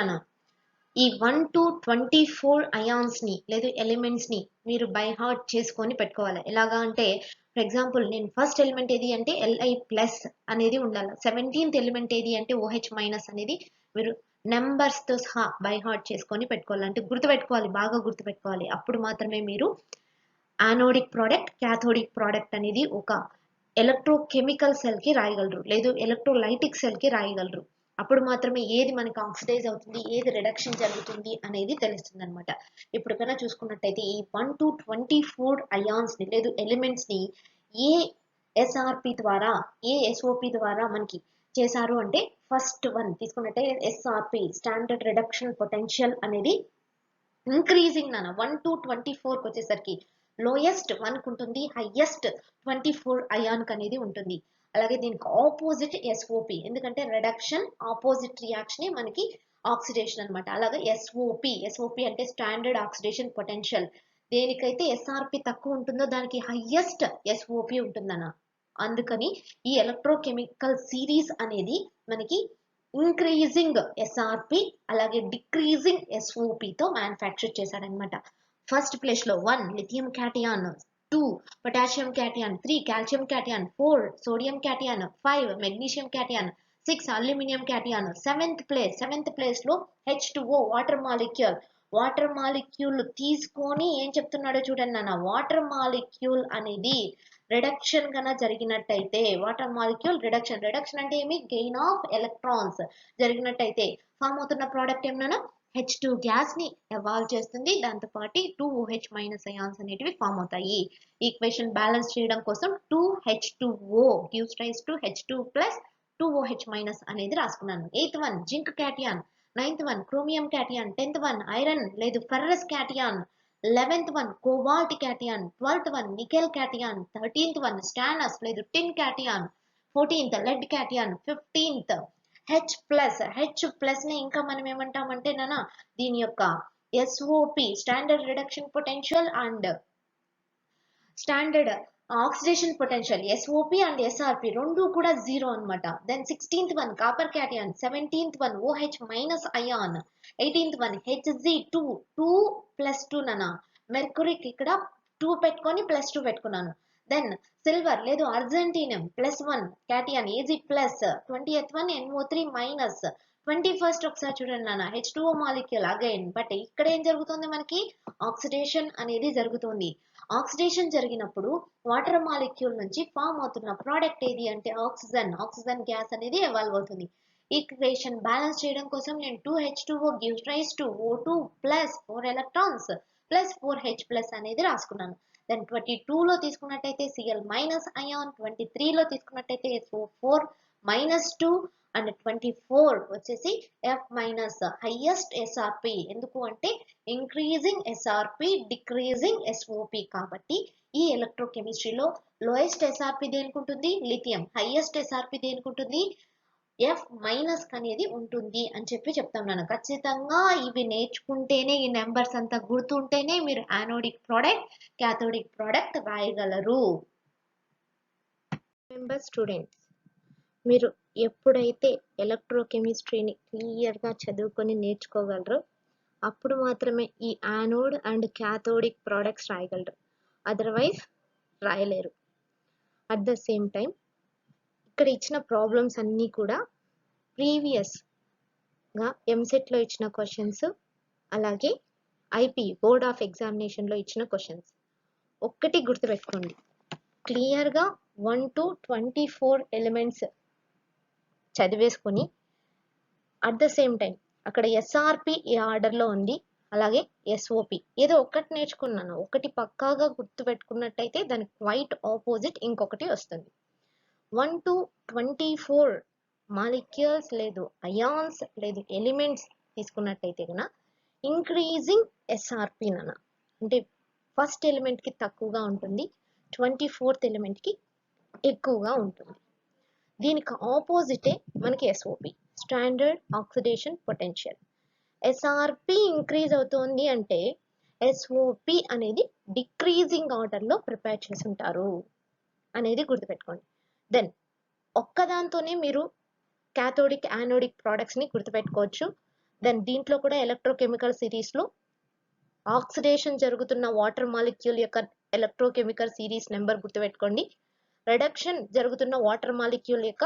ఈ 1 to 24 అయాన్స్ ని లేదా ఎలిమెంట్స్ ని మీరు బై హార్ట్ చేసుకొని పెట్టుకోవాలి. ఎలాగా అంటే ఫర్ ఎగ్జాంపుల్ నేను ఫస్ట్ ఎలిమెంట్ ఏది అంటే Li ప్లస్ అనేది ఉండాలి. 17th ఎలిమెంట్ ఏది అంటే OH మైనస్ అనేది మీరు నెంబర్స్ తో సహా బై హార్ట్ చేసుకొని పెట్టుకోవాలి. అంటే గుర్తుపెట్టుకోవాలి, బాగా గుర్తుపెట్టుకోవాలి. అప్పుడు మాత్రమే మీరు యానోడిక్ ప్రోడక్ట్, క్యాథోడిక్ ప్రోడక్ట్ అనేది ఒక ఎలక్ట్రోకెమికల్ సెల్ కి రాయగలరు, లేదు ఎలక్ట్రోలైటిక్ సెల్ కి రాయగలరు. అప్పుడు మాత్రమే ఏది మనకి ఆక్సిడైజ్ అవుతుంది, ఏది రిడక్షన్ జరుగుతుంది అనేది తెలుస్తుంది అనమాట. ఇప్పుడు కన్నా చూసుకున్నట్టయితే ఈ 1 to 24 అయాన్స్ ని లేదు ఎలిమెంట్స్ ని ఏ ఎస్ఆర్పి ద్వారా, ఏ ఎస్ఓపి ద్వారా మనకి చేశారు అంటే ఫస్ట్ వన్ తీసుకున్నట్టే ఎస్ఆర్పి స్టాండర్డ్ రిడక్షన్ పొటెన్షియల్ అనేది ఇంక్రీజింగ్ 1 to 24 వచ్చేసరికి లోయెస్ట్ 1 ఉంటుంది, హైయెస్ట్ 24 అయాన్ అనేది ఉంటుంది. అలాగే దీనికి ఆపోజిట్ ఎస్ఓపి, ఎందుకంటే రిడక్షన్ ఆపోజిట్ రియాక్షన్ మనకి ఆక్సిడేషన్ అనమాట. అలాగే ఎస్ఓపి అంటే స్టాండర్డ్ ఆక్సిడేషన్ పొటెన్షియల్. దేనికైతే ఎస్ఆర్పి తక్కువ ఉంటుందో దానికి హైయెస్ట్ ఎస్ఓపి ఉంటుందన్న. అందుకని ఈ ఎలక్ట్రోకెమికల్ సిరీస్ అనేది మనకి ఇంక్రీజింగ్ ఎస్ఆర్పి అలాగే డిక్రీజింగ్ ఎస్ఓపితో మ్యానుఫ్యాక్చర్ చేశాడనమాట. ఫస్ట్ ప్లేస్ లో 1 lithium cation, 2 potassium cation, 3 calcium cation, 4 sodium cation, 5 magnesium cation, 6 aluminium cation. Seventh place లో H2O వాటర్ మాలిక్యూల్ తీసుకొని ఏం చెప్తున్నాడో చూడండి వాటర్ మాలిక్యూల్ అనేది రిడక్షన్ కన్నా జరిగినట్టయితే, వాటర్ మాలిక్యూల్ రిడక్షన్ అంటే ఏమి, గెయిన్ ఆఫ్ ఎలక్ట్రాన్స్ జరిగినట్టయితే ఫామ్ అవుతున్న ప్రోడక్ట్ ఏమన్నా H2 గ్యాస్ ని ఎవాల్వ్ చేస్తుంది. దాంతో పాటు 2OH మైనస్ అయాన్స్ అనేటివి ఫామ్ అవుతాయి. ఈక్వేషన్ బ్యాలెన్స్ చేయడం కోసం 2H2O gives rise to H2 plus 2OH minus అనేది రాసుకున్నాను. 8th one zinc cation, 9th one chromium cation, 10th one iron లేదు ferrous cation, 11th one cobalt cation, 12th one nickel cation, 13th one stannous లేదు tin cation, 14th lead cation, 15th H plus ని ఇంకా మనం ఏమంటామంటే దీని యొక్క SOP standard reduction potential and standard oxidation potential SOP and SRP రెండు కూడా 0 అనమాట. దెన్ 16th one copper cation, 17th one OH minus ion, 18th one Hz2 2+2 mercuric ఇక్కడ 2 పెట్టుకొని +2 పెట్టుకున్నాను. దెన్ సిల్వర్ లేదు argentinium +1 cation Ag plus, 20th one NO3 minus, 21st ఒకసారి చూడండి H2O మాలిక్యూల్ అగైన్. బట్ ఇక్కడ ఏం జరుగుతుంది, మనకి ఆక్సిడేషన్ అనేది జరుగుతుంది. ఆక్సిడేషన్ జరిగినప్పుడు వాటర్ మాలిక్యూల్ నుంచి ఫామ్ అవుతున్న ప్రోడక్ట్ ఏది అంటే ఆక్సిజన్ గ్యాస్ అనేది ఎవాల్వ్ అవుతుంది. ఈక్వేషన్ బ్యాలెన్స్ చేయడం కోసం నేను 2H2O gives rise to O2 plus 4 electrons plus 4H plus అనేది రాసుకున్నాను. దెన్ 22లో తీసుకున్నట్టయితే Cl మైనస్ అయాన్, 23లో తీసుకున్నట్టయితే SO4 మైనస్ 2 అండ్ 24 వచ్చేసి F మైనస్ హైయెస్ట్ SRP. ఎందుకు అంటే ఇంక్రీజింగ్ SRP డిక్రీజింగ్ SOP కాబట్టి ఈ ఎలక్ట్రోకెమిస్ట్రీలో లోయెస్ట్ SRP దేనికి ఉంటుంది? లిథియం. హైయెస్ట్ SRP దేనికి ఉంటుంది? F మైనస్ అనేది ఉంటుంది అని చెప్పి చెప్తాను. ఖచ్చితంగా ఇవి నేర్చుకుంటేనే, ఈ నెంబర్స్ అంతా గుర్తుంటేనే మీరు యానోడిక్ ప్రోడక్ట్, క్యాథోడిక్ ప్రోడక్ట్ రాయగలరు. మెంబర్ స్టూడెంట్స్, మీరు ఎప్పుడైతే ఎలక్ట్రోకెమిస్ట్రీని క్లియర్గా చదువుకొని నేర్చుకోగలరో అప్పుడు మాత్రమే ఈ యానోడ్ అండ్ క్యాథోడిక్ ప్రోడక్ట్స్ రాయగలరు. అదర్వైజ్ రాయలేరు. అట్ ద సేమ్ టైం ఇక్కడ ఇచ్చిన ప్రాబ్లమ్స్ అన్నీ కూడా ప్రీవియస్గా ఎంసెట్లో ఇచ్చిన క్వశ్చన్స్, అలాగే ఐపీ బోర్డ్ ఆఫ్ ఎగ్జామినేషన్లో ఇచ్చిన క్వశ్చన్స్. ఒక్కటి గుర్తుపెట్టుకోండి, క్లియర్గా 1 to 24 ఎలిమెంట్స్ చదివేసుకొని అట్ ద సేమ్ టైం అక్కడ ఎస్ఆర్పి ఏ ఆర్డర్లో ఉంది, అలాగే ఎస్ఓపి ఏదో ఒక్కటి నేర్చుకున్నాను, ఒకటి పక్కాగా గుర్తుపెట్టుకున్నట్టయితే దానికి క్వైట్ ఆపోజిట్ ఇంకొకటి వస్తుంది. 1 to 24 మాలిక్యూల్స్ లేదు అయాన్స్ లేదు ఎలిమెంట్స్ తీసుకున్నట్టయితే కనుక ఇంక్రీజింగ్ ఎస్ఆర్పి అంటే ఫస్ట్ ఎలిమెంట్కి తక్కువగా ఉంటుంది, 24th ఎలిమెంట్కి ఎక్కువగా ఉంటుంది. దీనికి ఆపోజిటే మనకి SOP, standard oxidation potential. SRP increase అవుతోంది అంటే ఎస్ఓపి అనేది డిక్రీజింగ్ ఆర్డర్లో ప్రిపేర్ చేసి ఉంటారు అనేది గుర్తుపెట్టుకోండి. దెన్ ఒక్కదాంతోనే మీరు క్యాథోడిక్ యానోడిక్ ప్రోడక్ట్స్ని గుర్తుపెట్టుకోవచ్చు. దెన్ దీంట్లో కూడా ఎలక్ట్రోకెమికల్ సిరీస్లో ఆక్సిడేషన్ జరుగుతున్న వాటర్ మాలిక్యూల్ యొక్క ఎలక్ట్రోకెమికల్ సిరీస్ నెంబర్ గుర్తుపెట్టుకోండి. రిడక్షన్ జరుగుతున్న వాటర్ మాలిక్యూల్ యొక్క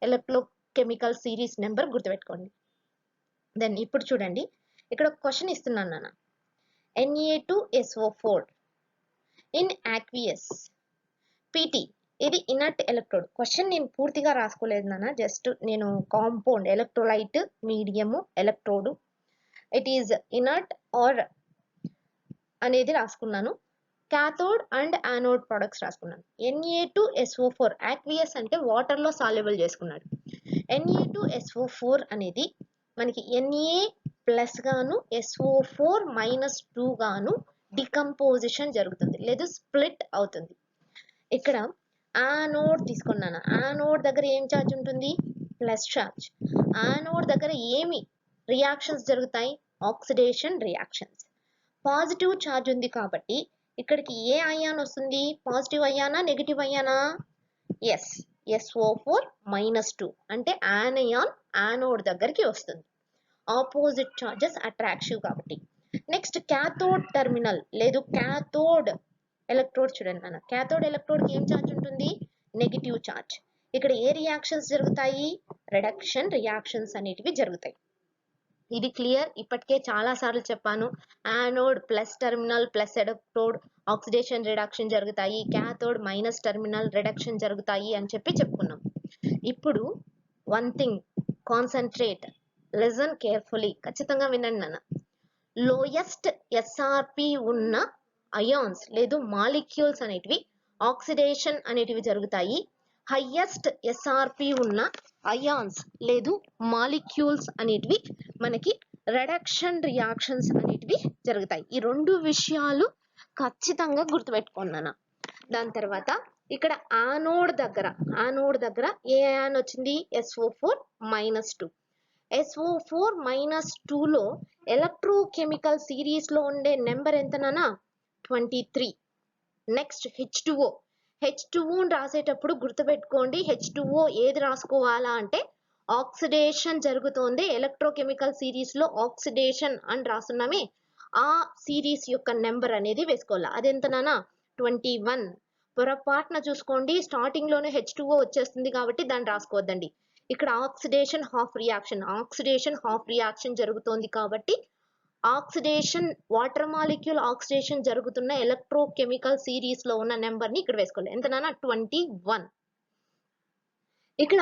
ఎలక్ట్రోకెమికల్ సిరీస్ నెంబర్ గుర్తుపెట్టుకోండి. దెన్ ఇప్పుడు చూడండి, ఇక్కడ ఒక క్వశ్చన్ ఇస్తున్నాను నాన్న. Na2SO4 ఇన్ ఆక్వియస్ పిటి, ఇది ఇనర్ట్ ఎలక్ట్రోడ్. క్వశ్చన్ నేను పూర్తిగా రాసుకోలేదు నాన్న, జస్ట్ నేను compound electrolyte medium electrode it is inert or అనేది రాసుకున్నాను. క్యాథోడ్ అండ్ యానోడ్ ప్రొడక్ట్స్ రాసుకున్నాను. Na2SO4 ఆక్వియస్ అంటే వాటర్లో సాల్యుబుల్ చేసుకున్నాడు. Na2SO4 అనేది మనకి Na ప్లస్ గాను SO4 మైనస్ 2 గాను డికంపోజిషన్ జరుగుతుంది, లేదు స్ప్లిట్ అవుతుంది. ఇక్కడ యానోడ్ తీసుకున్నాను. యానోడ్ దగ్గర ఏం ఛార్జ్ ఉంటుంది? Plus charge. యానోడ్ దగ్గర ఏమి రియాక్షన్స్ జరుగుతాయి? Oxidation reactions. పాజిటివ్ ఛార్జ్ ఉంది కాబట్టి ఇక్కడికి ఏ అయాన్ వస్తుంది? Positive అయానా negative అయానా? Yes, SO4 minus 2 అంటే యానయాన్ యానోడ్ దగ్గరికి వస్తుంది. ఆపోజిట్ ఛార్జెస్ అట్రాక్టివ్ కాబట్టి. నెక్స్ట్ క్యాథోడ్ టెర్మినల్ లేదు క్యాథోడ్ ఎలక్ట్రోడ్ చూడండి నాన్న. క్యాథోడ్ ఎలక్ట్రోడ్కి ఏం ఛార్జ్ ఉంటుంది? Negative charge. ఇక్కడ ఏ రియాక్షన్స్ జరుగుతాయి? రిడక్షన్ రియాక్షన్స్ అనేటివి జరుగుతాయి. ఇది క్లియర్, ఇప్పటికే చాలా సార్లు చెప్పాను. Anode plus terminal plus electrode oxidation reduction జరుగుతాయి, క్యాథోడ్ మైనస్ టెర్మినల్ రిడక్షన్ జరుగుతాయి అని చెప్పి చెప్పుకున్నాం. ఇప్పుడు one thing, concentrate, listen carefully, ఖచ్చితంగా వినండి నాన్న. లోయెస్ట్ ఎస్ఆర్పి ఉన్న అయాన్స్ లేదు మాలిక్యూల్స్ అనేటివి ఆక్సిడేషన్ అనేటివి జరుగుతాయి. హైయెస్ట్ ఎస్ఆర్పి ఉన్న అయాన్స్ లేదు మాలిక్యూల్స్ అనేటివి మనకి రిడక్షన్ రియాక్షన్స్ అనేటివి జరుగుతాయి. ఈ రెండు విషయాలు ఖచ్చితంగా గుర్తుపెట్టుకున్నాను. దాని తర్వాత ఇక్కడ యానోడ్ దగ్గర ఏ అయాన్ వచ్చింది? SO4 minus 2. SO4 మైనస్ 2లో ఎలక్ట్రోకెమికల్ సిరీస్లో ఉండే నెంబర్ ఎంతనా? 23. నెక్స్ట్ H2O రాసేటప్పుడు గుర్తుపెట్టుకోండి, H2O ఏది రాసుకోవాలా అంటే ఆక్సిడేషన్ జరుగుతోంది ఎలక్ట్రోకెమికల్ సిరీస్లో ఆక్సిడేషన్ అని రాస్తున్నామే, ఆ సిరీస్ యొక్క నెంబర్ అనేది వేసుకోవాలి. అదెంతనా? 21. పొరపాటున చూసుకోండి, స్టార్టింగ్లోనే H2O వచ్చేస్తుంది కాబట్టి దాన్ని రాసుకోవద్దండి. ఇక్కడ ఆక్సిడేషన్ హాఫ్ రియాక్షన్ జరుగుతోంది కాబట్టి ఆక్సిడేషన్ వాటర్ మాలిక్యూల్ ఆక్సిడేషన్ జరుగుతున్న ఎలక్ట్రోకెమికల్ సిరీస్ లో ఉన్న నెంబర్ ని ఇక్కడ వేసుకోవాలి. ఎంతనా? 21. ఇక్కడ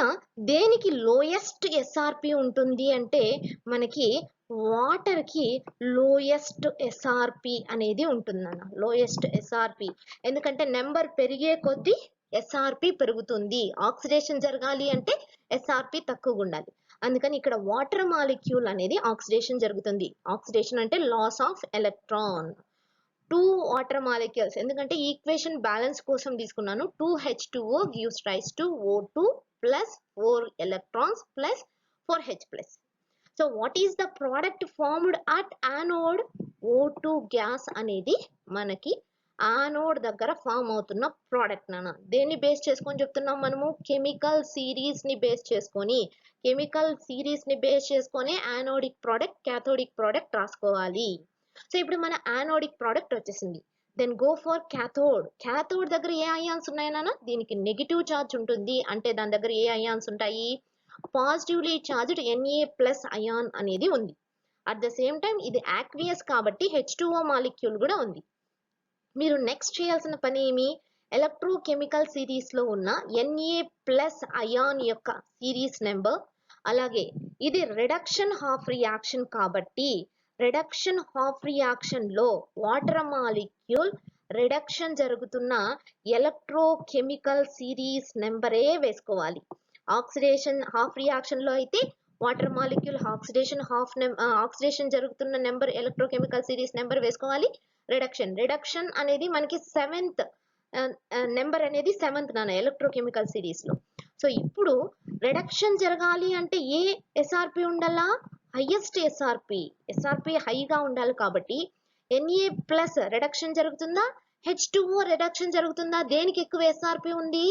దేనికి లోయెస్ట్ ఎస్ఆర్పి ఉంటుంది అంటే మనకి వాటర్ కి లోయెస్ట్ ఎస్ఆర్పి అనేది ఉంటుందన్న. లోయెస్ట్ ఎస్ఆర్పి ఎందుకంటే నెంబర్ పెరిగే కొద్దీ ఎస్ఆర్పి పెరుగుతుంది. ఆక్సిడేషన్ జరగాలి అంటే ఎస్ఆర్పి తక్కువగా ఉండాలి. అందుకని ఇక్కడ వాటర్ మాలిక్యూల్ అనేది ఆక్సిడేషన్ జరుగుతుంది. ఆక్సిడేషన్ అంటే loss of electron. 2 water molecules ఎందుకంటే ఈక్వేషన్ బ్యాలెన్స్ కోసం తీసుకున్నాను. 2H2O gives rise to O2 plus 4 electrons plus 4H plus. So what is the product formed at anode? O2 gas అనేది మనకి anode దగ్గర form అవుతున్న product నాన్న. దేన్ని బేస్ చేసుకొని చెప్తున్నాం మనము? కెమికల్ సిరీస్ ని బేస్ చేసుకొని, యానోడిక్ ప్రోడక్ట్, క్యాథోడిక్ ప్రోడక్ట్ రాసుకోవాలి. సో ఇప్పుడు మన యానోడిక్ ప్రోడక్ట్ వచ్చేసింది. Then go for cathode. Cathode దగ్గర ఏ అయాన్స్ ఉన్నాయి నాన్న? దీనికి నెగిటివ్ ఛార్జ్ ఉంటుంది. అంటే దాని దగ్గర ఏ అయాన్స్ ఉంటాయి? పాజిటివ్లీ ఛార్జ్డ్ Na+ అయాన్ అనేది ఉంది. అట్ ద సేమ్ టైం ఇది ఆక్వియస్ కాబట్టి H2O మాలిక్యూల్ కూడా ఉంది. మీరు నెక్స్ట్ చేయాల్సిన పని ఏమి? ఎలక్ట్రోకెమికల్ సిరీస్ లో ఉన్న Na+ అయాన్ యొక్క సిరీస్ నెంబర్, అలాగే ఇది రిడక్షన్ హాఫ్ రియాక్షన్ కాబట్టి రిడక్షన్ హాఫ్ రియాక్షన్ లో వాటర్ మాలిక్యూల్ రిడక్షన్ జరుగుతున్న ఎలక్ట్రోకెమికల్ సిరీస్ నెంబరే వేసుకోవాలి. ఆక్సిడేషన్ హాఫ్ రియాక్షన్ లో అయితే వాటర్ మాలిక్యూల్ ఆక్సిడేషన్ జరుగుతున్న నెంబర్ ఎలక్ట్రోకెమికల్ సిరీస్ నెంబర్ వేసుకోవాలి. రిడక్షన్ అనేది మనకి 7th నెంబర్ అనేది 7th నాన్న ఎలక్ట్రోకెమికల్ సిరీస్ లో. సో ఇప్పుడు రిడక్షన్ జరగాలి అంటే ఏ ఎస్ఆర్పి ఉండాలా? హైయెస్ట్ ఎస్ఆర్పి హైగా ఉండాలి కాబట్టి Na+ రిడక్షన్ జరుగుతుందా? H2O రిడక్షన్ జరుగుతుందా? దేనికి ఎక్కువ ఎస్ఆర్పి ఉంది?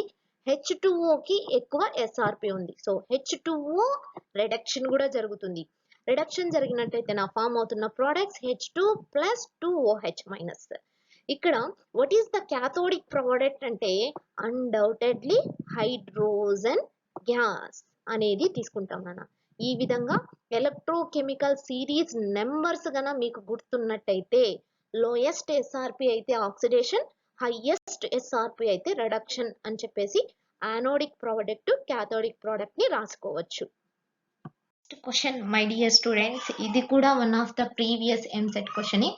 H2O కి ఎక్కువ ఎస్ఆర్పి ఉంది. సో H2O రిడక్షన్ కూడా జరుగుతుంది. రిడక్షన్ జరిగినట్టయితే నా ఫామ్ అవుతున్న ప్రోడక్ట్స్ H2 plus 2OH-. ఇక్కడ what is the cathodic product అంటే అన్డౌటెడ్లీ హైడ్రోజన్ గ్యాస్ అనేది తీసుకుంటాం నాన్న. ఈ విధంగా ఎలక్ట్రోకెమికల్ సిరీస్ నెంబర్స్ గన మీకు గుర్తున్నట్టయితే లోయెస్ట్ ఎస్ఆర్పి అయితే ఆక్సిడేషన్, హైయెస్ట్ ఎస్ఆర్పి అయితే రిడక్షన్ అని చెప్పేసి యానోడిక్ ప్రోడక్ట్, క్యాథోడిక్ ప్రోడక్ట్ ని రాసుకోవచ్చు. క్వశ్చన్ మై డియర్ స్టూడెంట్స్, ఇది కూడా one of the previous EAMCET question.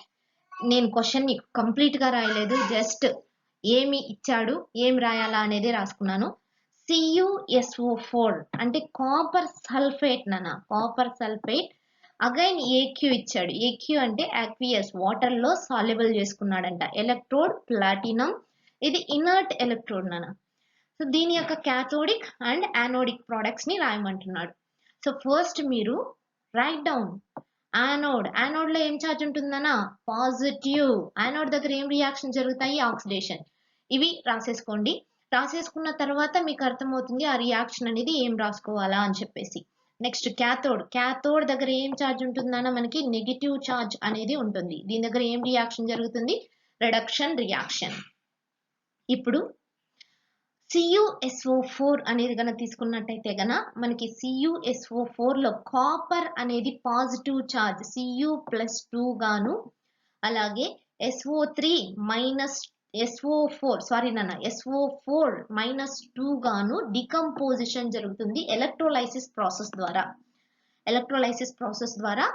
నేను క్వశ్చన్ ని కంప్లీట్ గా రాయలేదు, జస్ట్ ఏమి ఇచ్చాడు ఏం రాయాలా అనేది రాసుకున్నాను. CuSO4 అంటే కాపర్ సల్ఫేట్ నాన్న. కాపర్ సల్ఫేట్ అగైన్ AQ ఇచ్చాడు. AQ అంటే ఆక్వియస్, వాటర్ లో సాల్యుబుల్ చేసుకున్నాడంట. ఎలక్ట్రోడ్ ప్లాటినం, ఇది ఇనర్ట్ ఎలక్ట్రోడ్ నాన్న. సో దీని యొక్క క్యాథోడిక్ అండ్ యానోడిక్ ప్రొడక్ట్స్ ని రాయమంటున్నాడు. సో ఫస్ట్ మీరు రైట్ డౌన్ యానోడ్ లో ఏం ఛార్జ్ ఉంటుందనా? పాజిటివ్. యానోడ్ దగ్గర ఏం రియాక్షన్ జరుగుతాయి? ఆక్సిడేషన్. ఇవి రాసేసుకోండి. రాసేసుకున్న తర్వాత మీకు అర్థమవుతుంది ఆ రియాక్షన్ అనేది ఏం రాసుకోవాలా అని చెప్పేసి. నెక్స్ట్ క్యాథోడ్ దగ్గర ఏం ఛార్జ్ ఉంటుందన్నా? మనకి నెగిటివ్ ఛార్జ్ అనేది ఉంటుంది. దీని దగ్గర ఏం రియాక్షన్ జరుగుతుంది? Reduction reaction. ఇప్పుడు CuSO4 అనేది గన తీసుకున్నట్టయితే గన మనకి CuSO4 లో కాపర్ అనేది పాజిటివ్ ఛార్జ్ Cu+2 గాను, అలాగే SO4 -2 గాను డికంపోజిషన్ జరుగుతుంది ఎలక్ట్రోలైసిస్ ప్రాసెస్ ద్వారా.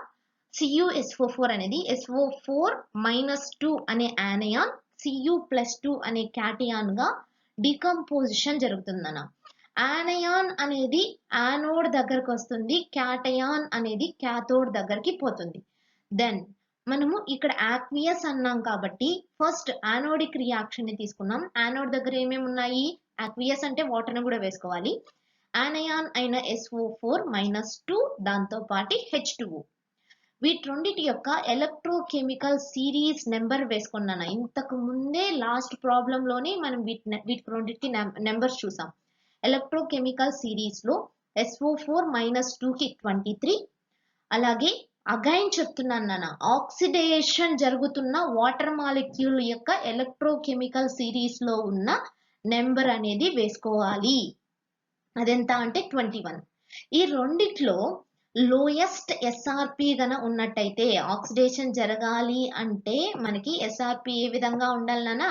CuSO4 అనేది SO4-2 అనే యానయాన్ Cu+2 అనే క్యాటయాన్ గా డికంపోజిషన్ జరుగుతుందన్న. యానయాన్ అనేది యానోడ్ దగ్గరకు వస్తుంది, క్యాటయాన్ అనేది క్యాథోడ్ దగ్గరికి పోతుంది. దెన్ మనము ఇక్కడ ఆక్వియస్ అన్నాం కాబట్టి ఫస్ట్ యానోడిక్ రియాక్షన్ ని తీసుకున్నాం. యానోడ్ దగ్గర ఏమేమి ఉన్నాయి? ఆక్వియస్ అంటే వాటర్ ని కూడా వేసుకోవాలి. యానయాన్ అయిన SO4-2 దాంతో పాటు H2O. వీటి రెండింటి యొక్క ఎలక్ట్రోకెమికల్ సిరీస్ నెంబర్ వేసుకున్నాను. ఇంతకు ముందే లాస్ట్ ప్రాబ్లం లోనే మనం వీటి రెండింటి నెంబర్స్ చూసాం. ఎలక్ట్రోకెమికల్ సిరీస్ లో SO4-2 కి 23, అలాగే అగైన్ చెప్తున్నాను నాన్న, ఆక్సిడేషన్ జరుగుతున్న వాటర్ మాలిక్యూల్ యొక్క ఎలక్ట్రోకెమికల్ సిరీస్ లో ఉన్న నెంబర్ అనేది వేసుకోవాలి. అదెంత అంటే 21. ఈ రెండిట్లో లోయెస్ట్ ఎస్ఆర్పి గన ఉన్నట్టయితే, ఆక్సిడేషన్ జరగాలి అంటే మనకి ఎస్ఆర్పి ఏ విధంగా ఉండాలన్నా?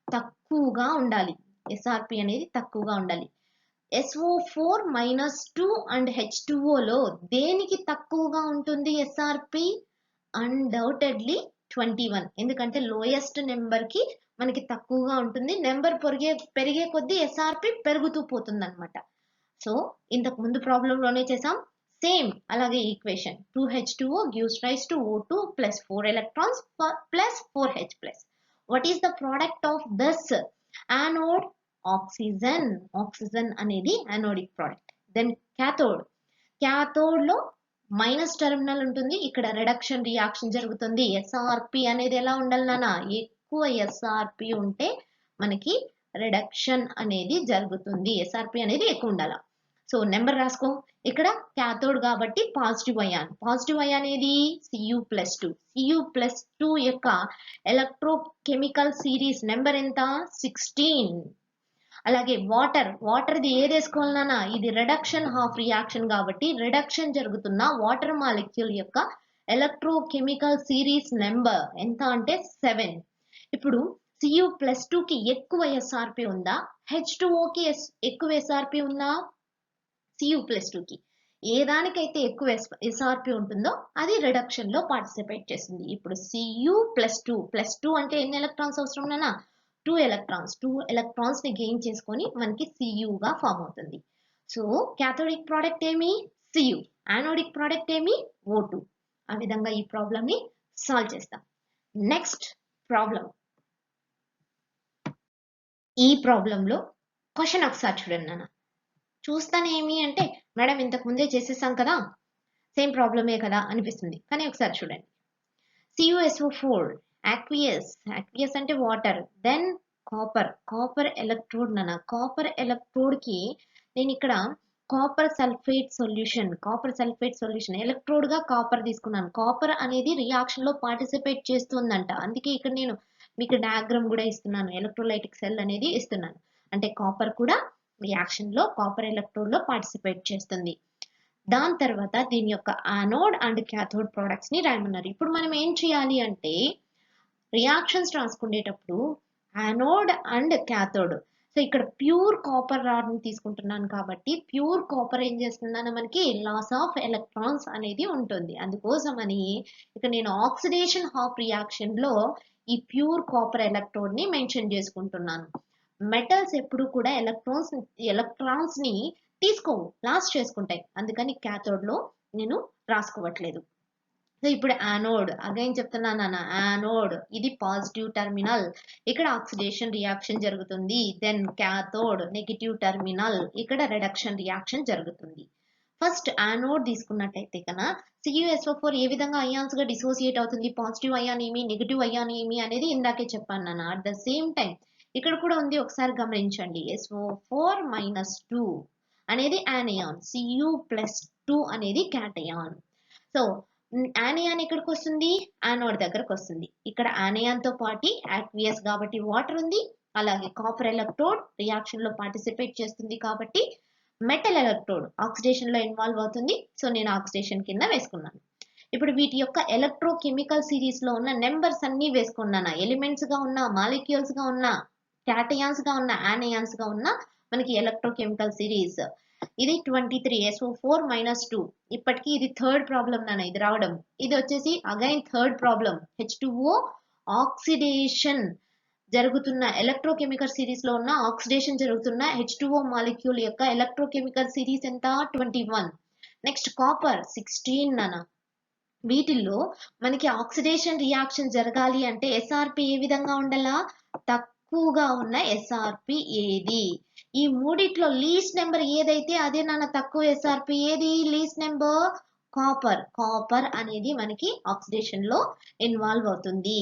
తక్కువగా ఉండాలి. ఎస్ఆర్పి అనేది తక్కువగా ఉండాలి. SO4 - 2 అండ్ H2Oలో దేనికి తక్కువగా ఉంటుంది ఎస్ఆర్పి? అన్డౌటెడ్లీ 21. ఎందుకంటే లోయెస్ట్ నెంబర్ కి మనకి తక్కువగా ఉంటుంది. నెంబర్ పెరిగే కొద్దీ ఎస్ఆర్పి పెరుగుతూ పోతుంది అనమాట. సో ఇంతకు ముందు ప్రాబ్లంలోనే చేసాం. సేమ్ అలాగే equation 2H2O gives rise to O2 plus 4 electrons plus 4H plus. What is the product of this anode? Oxygen. Oxygen అనేది anodic product. Then cathode లో మైనస్ టెర్మినల్ ఉంటుంది. ఇక్కడ రిడక్షన్ రియాక్షన్ జరుగుతుంది. ఎస్ఆర్పి అనేది ఎలా ఉండాలి నాన్న? ఎక్కువ ఎస్ఆర్పి ఉంటే మనకి రిడక్షన్ అనేది జరుగుతుంది. ఎస్ఆర్పి అనేది ఎక్కువ ఉండాలి. సో నెంబర్ రాసుకో. ఇక్కడ క్యాథోడ్ కాబట్టి పాజిటివ్ అయాన్. పాజిటివ్ అయాన్ ఏది? Cu+2. Cu+2 యొక్క ఎలక్ట్రోకెమికల్ సిరీస్ నెంబర్ ఎంత? 16. అలాగే వాటర్ది ఏది వేసుకోవాలన్నా? ఇది రిడక్షన్ హాఫ్ రియాక్షన్ కాబట్టి రిడక్షన్ జరుగుతున్న వాటర్ మాలిక్యూల్ యొక్క ఎలక్ట్రోకెమికల్ సిరీస్ నెంబర్ ఎంత అంటే 7. ఇప్పుడు Cu+2కి ఎక్కువ ఎస్ఆర్పి ఉందా? H2Oకి ఎక్కువ ఎస్ఆర్పి ఉందా? Cu+2కి. ఏ దానికైతే ఎక్కువ ఎస్ఆర్పి ఉంటుందో అది రిడక్షన్ లో పార్టిసిపేట్ చేస్తుంది. ఇప్పుడు Cu+2 అంటే ఎన్ని ఎలక్ట్రాన్స్ అవసరం నాన్న? 2 ఎలక్ట్రాన్స్. 2 ఎలక్ట్రాన్స్ ని గెయిన్ చేసుకొని మనకి Cu గా ఫామ్ అవుతుంది. సో క్యాథోడిక్ ప్రోడక్ట్ ఏమి? Cu. యానోడిక్ ప్రోడక్ట్ ఏమి? O2. ఆ విధంగా ఈ ప్రాబ్లమ్ ని సాల్వ్ చేస్తాం. Next problem. ఈ ప్రాబ్లంలో క్వశ్చన్ ఒకసారి చూడండి నాన్న. చూస్తానే ఏమి అంటే మేడం ఇంతకు ముందే చేసేసాం కదా, సేమ్ ప్రాబ్లమే కదా అనిపిస్తుంది. కానీ ఒకసారి చూడండి. CuSO4 aqueous అంటే వాటర్. దెన్ కాపర్ ఎలక్ట్రోడ్ నాన్న. కాపర్ ఎలక్ట్రోడ్ కి నేను ఇక్కడ కాపర్ సల్ఫేట్ సొల్యూషన్ ఎలక్ట్రోడ్ గా కాపర్ తీసుకున్నాను. కాపర్ అనేది రియాక్షన్ లో పార్టిసిపేట్ చేస్తుందంట. అందుకే ఇక్కడ నేను మీకు డయాగ్రామ్ కూడా ఇస్తున్నాను. ఎలక్ట్రోలైటిక్ సెల్ అనేది ఇస్తున్నాను. అంటే కాపర్ కూడా రియాక్షన్ లో కాపర్ ఎలక్ట్రోడ్ లో పార్టిసిపేట్ చేస్తుంది. దాని తర్వాత దీని యొక్క యానోడ్ అండ్ క్యాథోడ్ ప్రొడక్ట్స్ ని రాయమన్నారు. ఇప్పుడు మనం ఏం చేయాలి అంటే రియాక్షన్స్ రాసుకునేటప్పుడు యానోడ్ అండ్ క్యాథోడ్. సో ఇక్కడ ప్యూర్ కాపర్ రాడ్ ని తీసుకుంటున్నాను కాబట్టి ప్యూర్ కాపర్ ఏం చేస్తున్నాను, మనకి లాస్ ఆఫ్ ఎలక్ట్రాన్స్ అనేది ఉంటుంది. అందుకోసమని ఇక నేను ఆక్సిడేషన్ హాఫ్ రియాక్షన్ లో ఈ ప్యూర్ కాపర్ ఎలక్ట్రోడ్ ని మెన్షన్ చేసుకుంటున్నాను. మెటల్స్ ఎప్పుడు కూడా ఎలక్ట్రాన్స్ ని తీసుకోవు, లాస్ చేసుకుంటాయి. అందుకని క్యాథోడ్ లో నేను రాసుకోవట్లేదు. సో ఇప్పుడు యానోడ్ అగైన్ చెప్తున్నాను అన్న. యానోడ్ ఇది పాజిటివ్ టెర్మినల్, ఇక్కడ ఆక్సిడేషన్ రియాక్షన్ జరుగుతుంది. దెన్ క్యాథోడ్ నెగిటివ్ టెర్మినల్, ఇక్కడ రిడక్షన్ రియాక్షన్ జరుగుతుంది. ఫస్ట్ యానోడ్ తీసుకున్నట్టయితే కన్నా CuSO4 ఏ విధంగా అయాన్స్ గా డిసోసియేట్ అవుతుంది? పాజిటివ్ అయాన్ ఏమి, నెగిటివ్ అయాన్ ఏమి అనేది ఇందాకే చెప్పాను నాన్న. అట్ ద సేమ్ టైం ఇక్కడ కూడా ఉంది, ఒకసారి గమనించండి. SO4 - 2 అనేది యానయాన్, Cu+2 అనేది క్యాటయాన్. సో యానయాన్ ఎక్కడికి వస్తుంది? యానోడ్ దగ్గరకు వస్తుంది. ఇక్కడ యానయాన్ తో పాటు యాక్వియస్ కాబట్టి వాటర్ ఉంది. అలాగే కాపర్ ఎలక్ట్రోడ్ రియాక్షన్ లో పార్టిసిపేట్ చేస్తుంది కాబట్టి మెటల్ ఎలక్ట్రోడ్ ఆక్సిడేషన్ లో ఇన్వాల్వ్ అవుతుంది. సో నేను ఆక్సిడేషన్ కింద వేసుకున్నాను. ఇప్పుడు వీటి యొక్క ఎలక్ట్రోకెమికల్ సిరీస్ లో ఉన్న నెంబర్స్ అన్ని వేసుకున్నాను. ఎలిమెంట్స్ గా ఉన్న, మాలిక్యూల్స్ గా ఉన్న, క్యాటయాన్స్ గా ఉన్న, యానయాన్స్ గా ఉన్న మనకి ఎలక్ట్రోకెమికల్ సిరీస్ ఇది 23. SO4 - 2. ఇప్పటికీ ఇది థర్డ్ ప్రాబ్లం నాన్న ఇది రావడం. ఇది వచ్చేసి again third problem. H2O oxidation జరుగుతున్న ఎలక్ట్రోకెమికల్ సిరీస్ లో ఉన్న ఆక్సిడేషన్ జరుగుతున్న H2O మాలిక్యూల్ యొక్క ఎలక్ట్రోకెమికల్ సిరీస్ ఎంత? 21. నెక్స్ట్ కాపర్ 16 నాన్న. వీటిల్లో మనకి ఆక్సిడేషన్ రియాక్షన్ జరగాలి అంటే ఎస్ఆర్పి ఏ విధంగా ఉండాలా? తక్కువగా ఉన్న ఎస్ఆర్పి ఏది? ఈ మూడిట్లో లీస్ట్ నెంబర్ ఏదైతే అదే నాన్న తక్కువ ఎస్ఆర్పి. ఏది లీస్ట్ నెంబర్? కాపర్ అనేది మనకి ఆక్సిడేషన్ లో ఇన్వాల్వ్ అవుతుంది.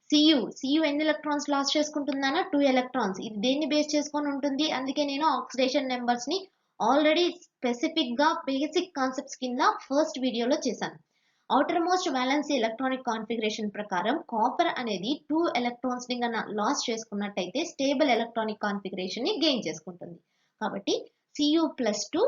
Cu ఎన్ని ఎలక్ట్రాన్స్ లాస్ చేసుకుంటుందన్నా? 2 ఎలక్ట్రాన్స్. ఇది దేన్ని బేస్ చేసుకొని ఉంటుంది? అందుకే నేను ఆక్సిడేషన్ నెంబర్స్ ని ఆల్రెడీ స్పెసిఫిక్ గా బేసిక్ కాన్సెప్ట్స్ కింద ఫస్ట్ వీడియోలో చేశాను. Outer most valency electronic configuration ప్రకారం కాపర్ అనేది 2 ఎలక్ట్రాన్స్ ని గన లాస్ చేసుకున్నట్టయితే స్టేబుల్ ఎలక్ట్రానిక్ కాన్ఫిగరేషన్ ని గెయిన్ చేసుకుంటుంది. కాబట్టి Cu+2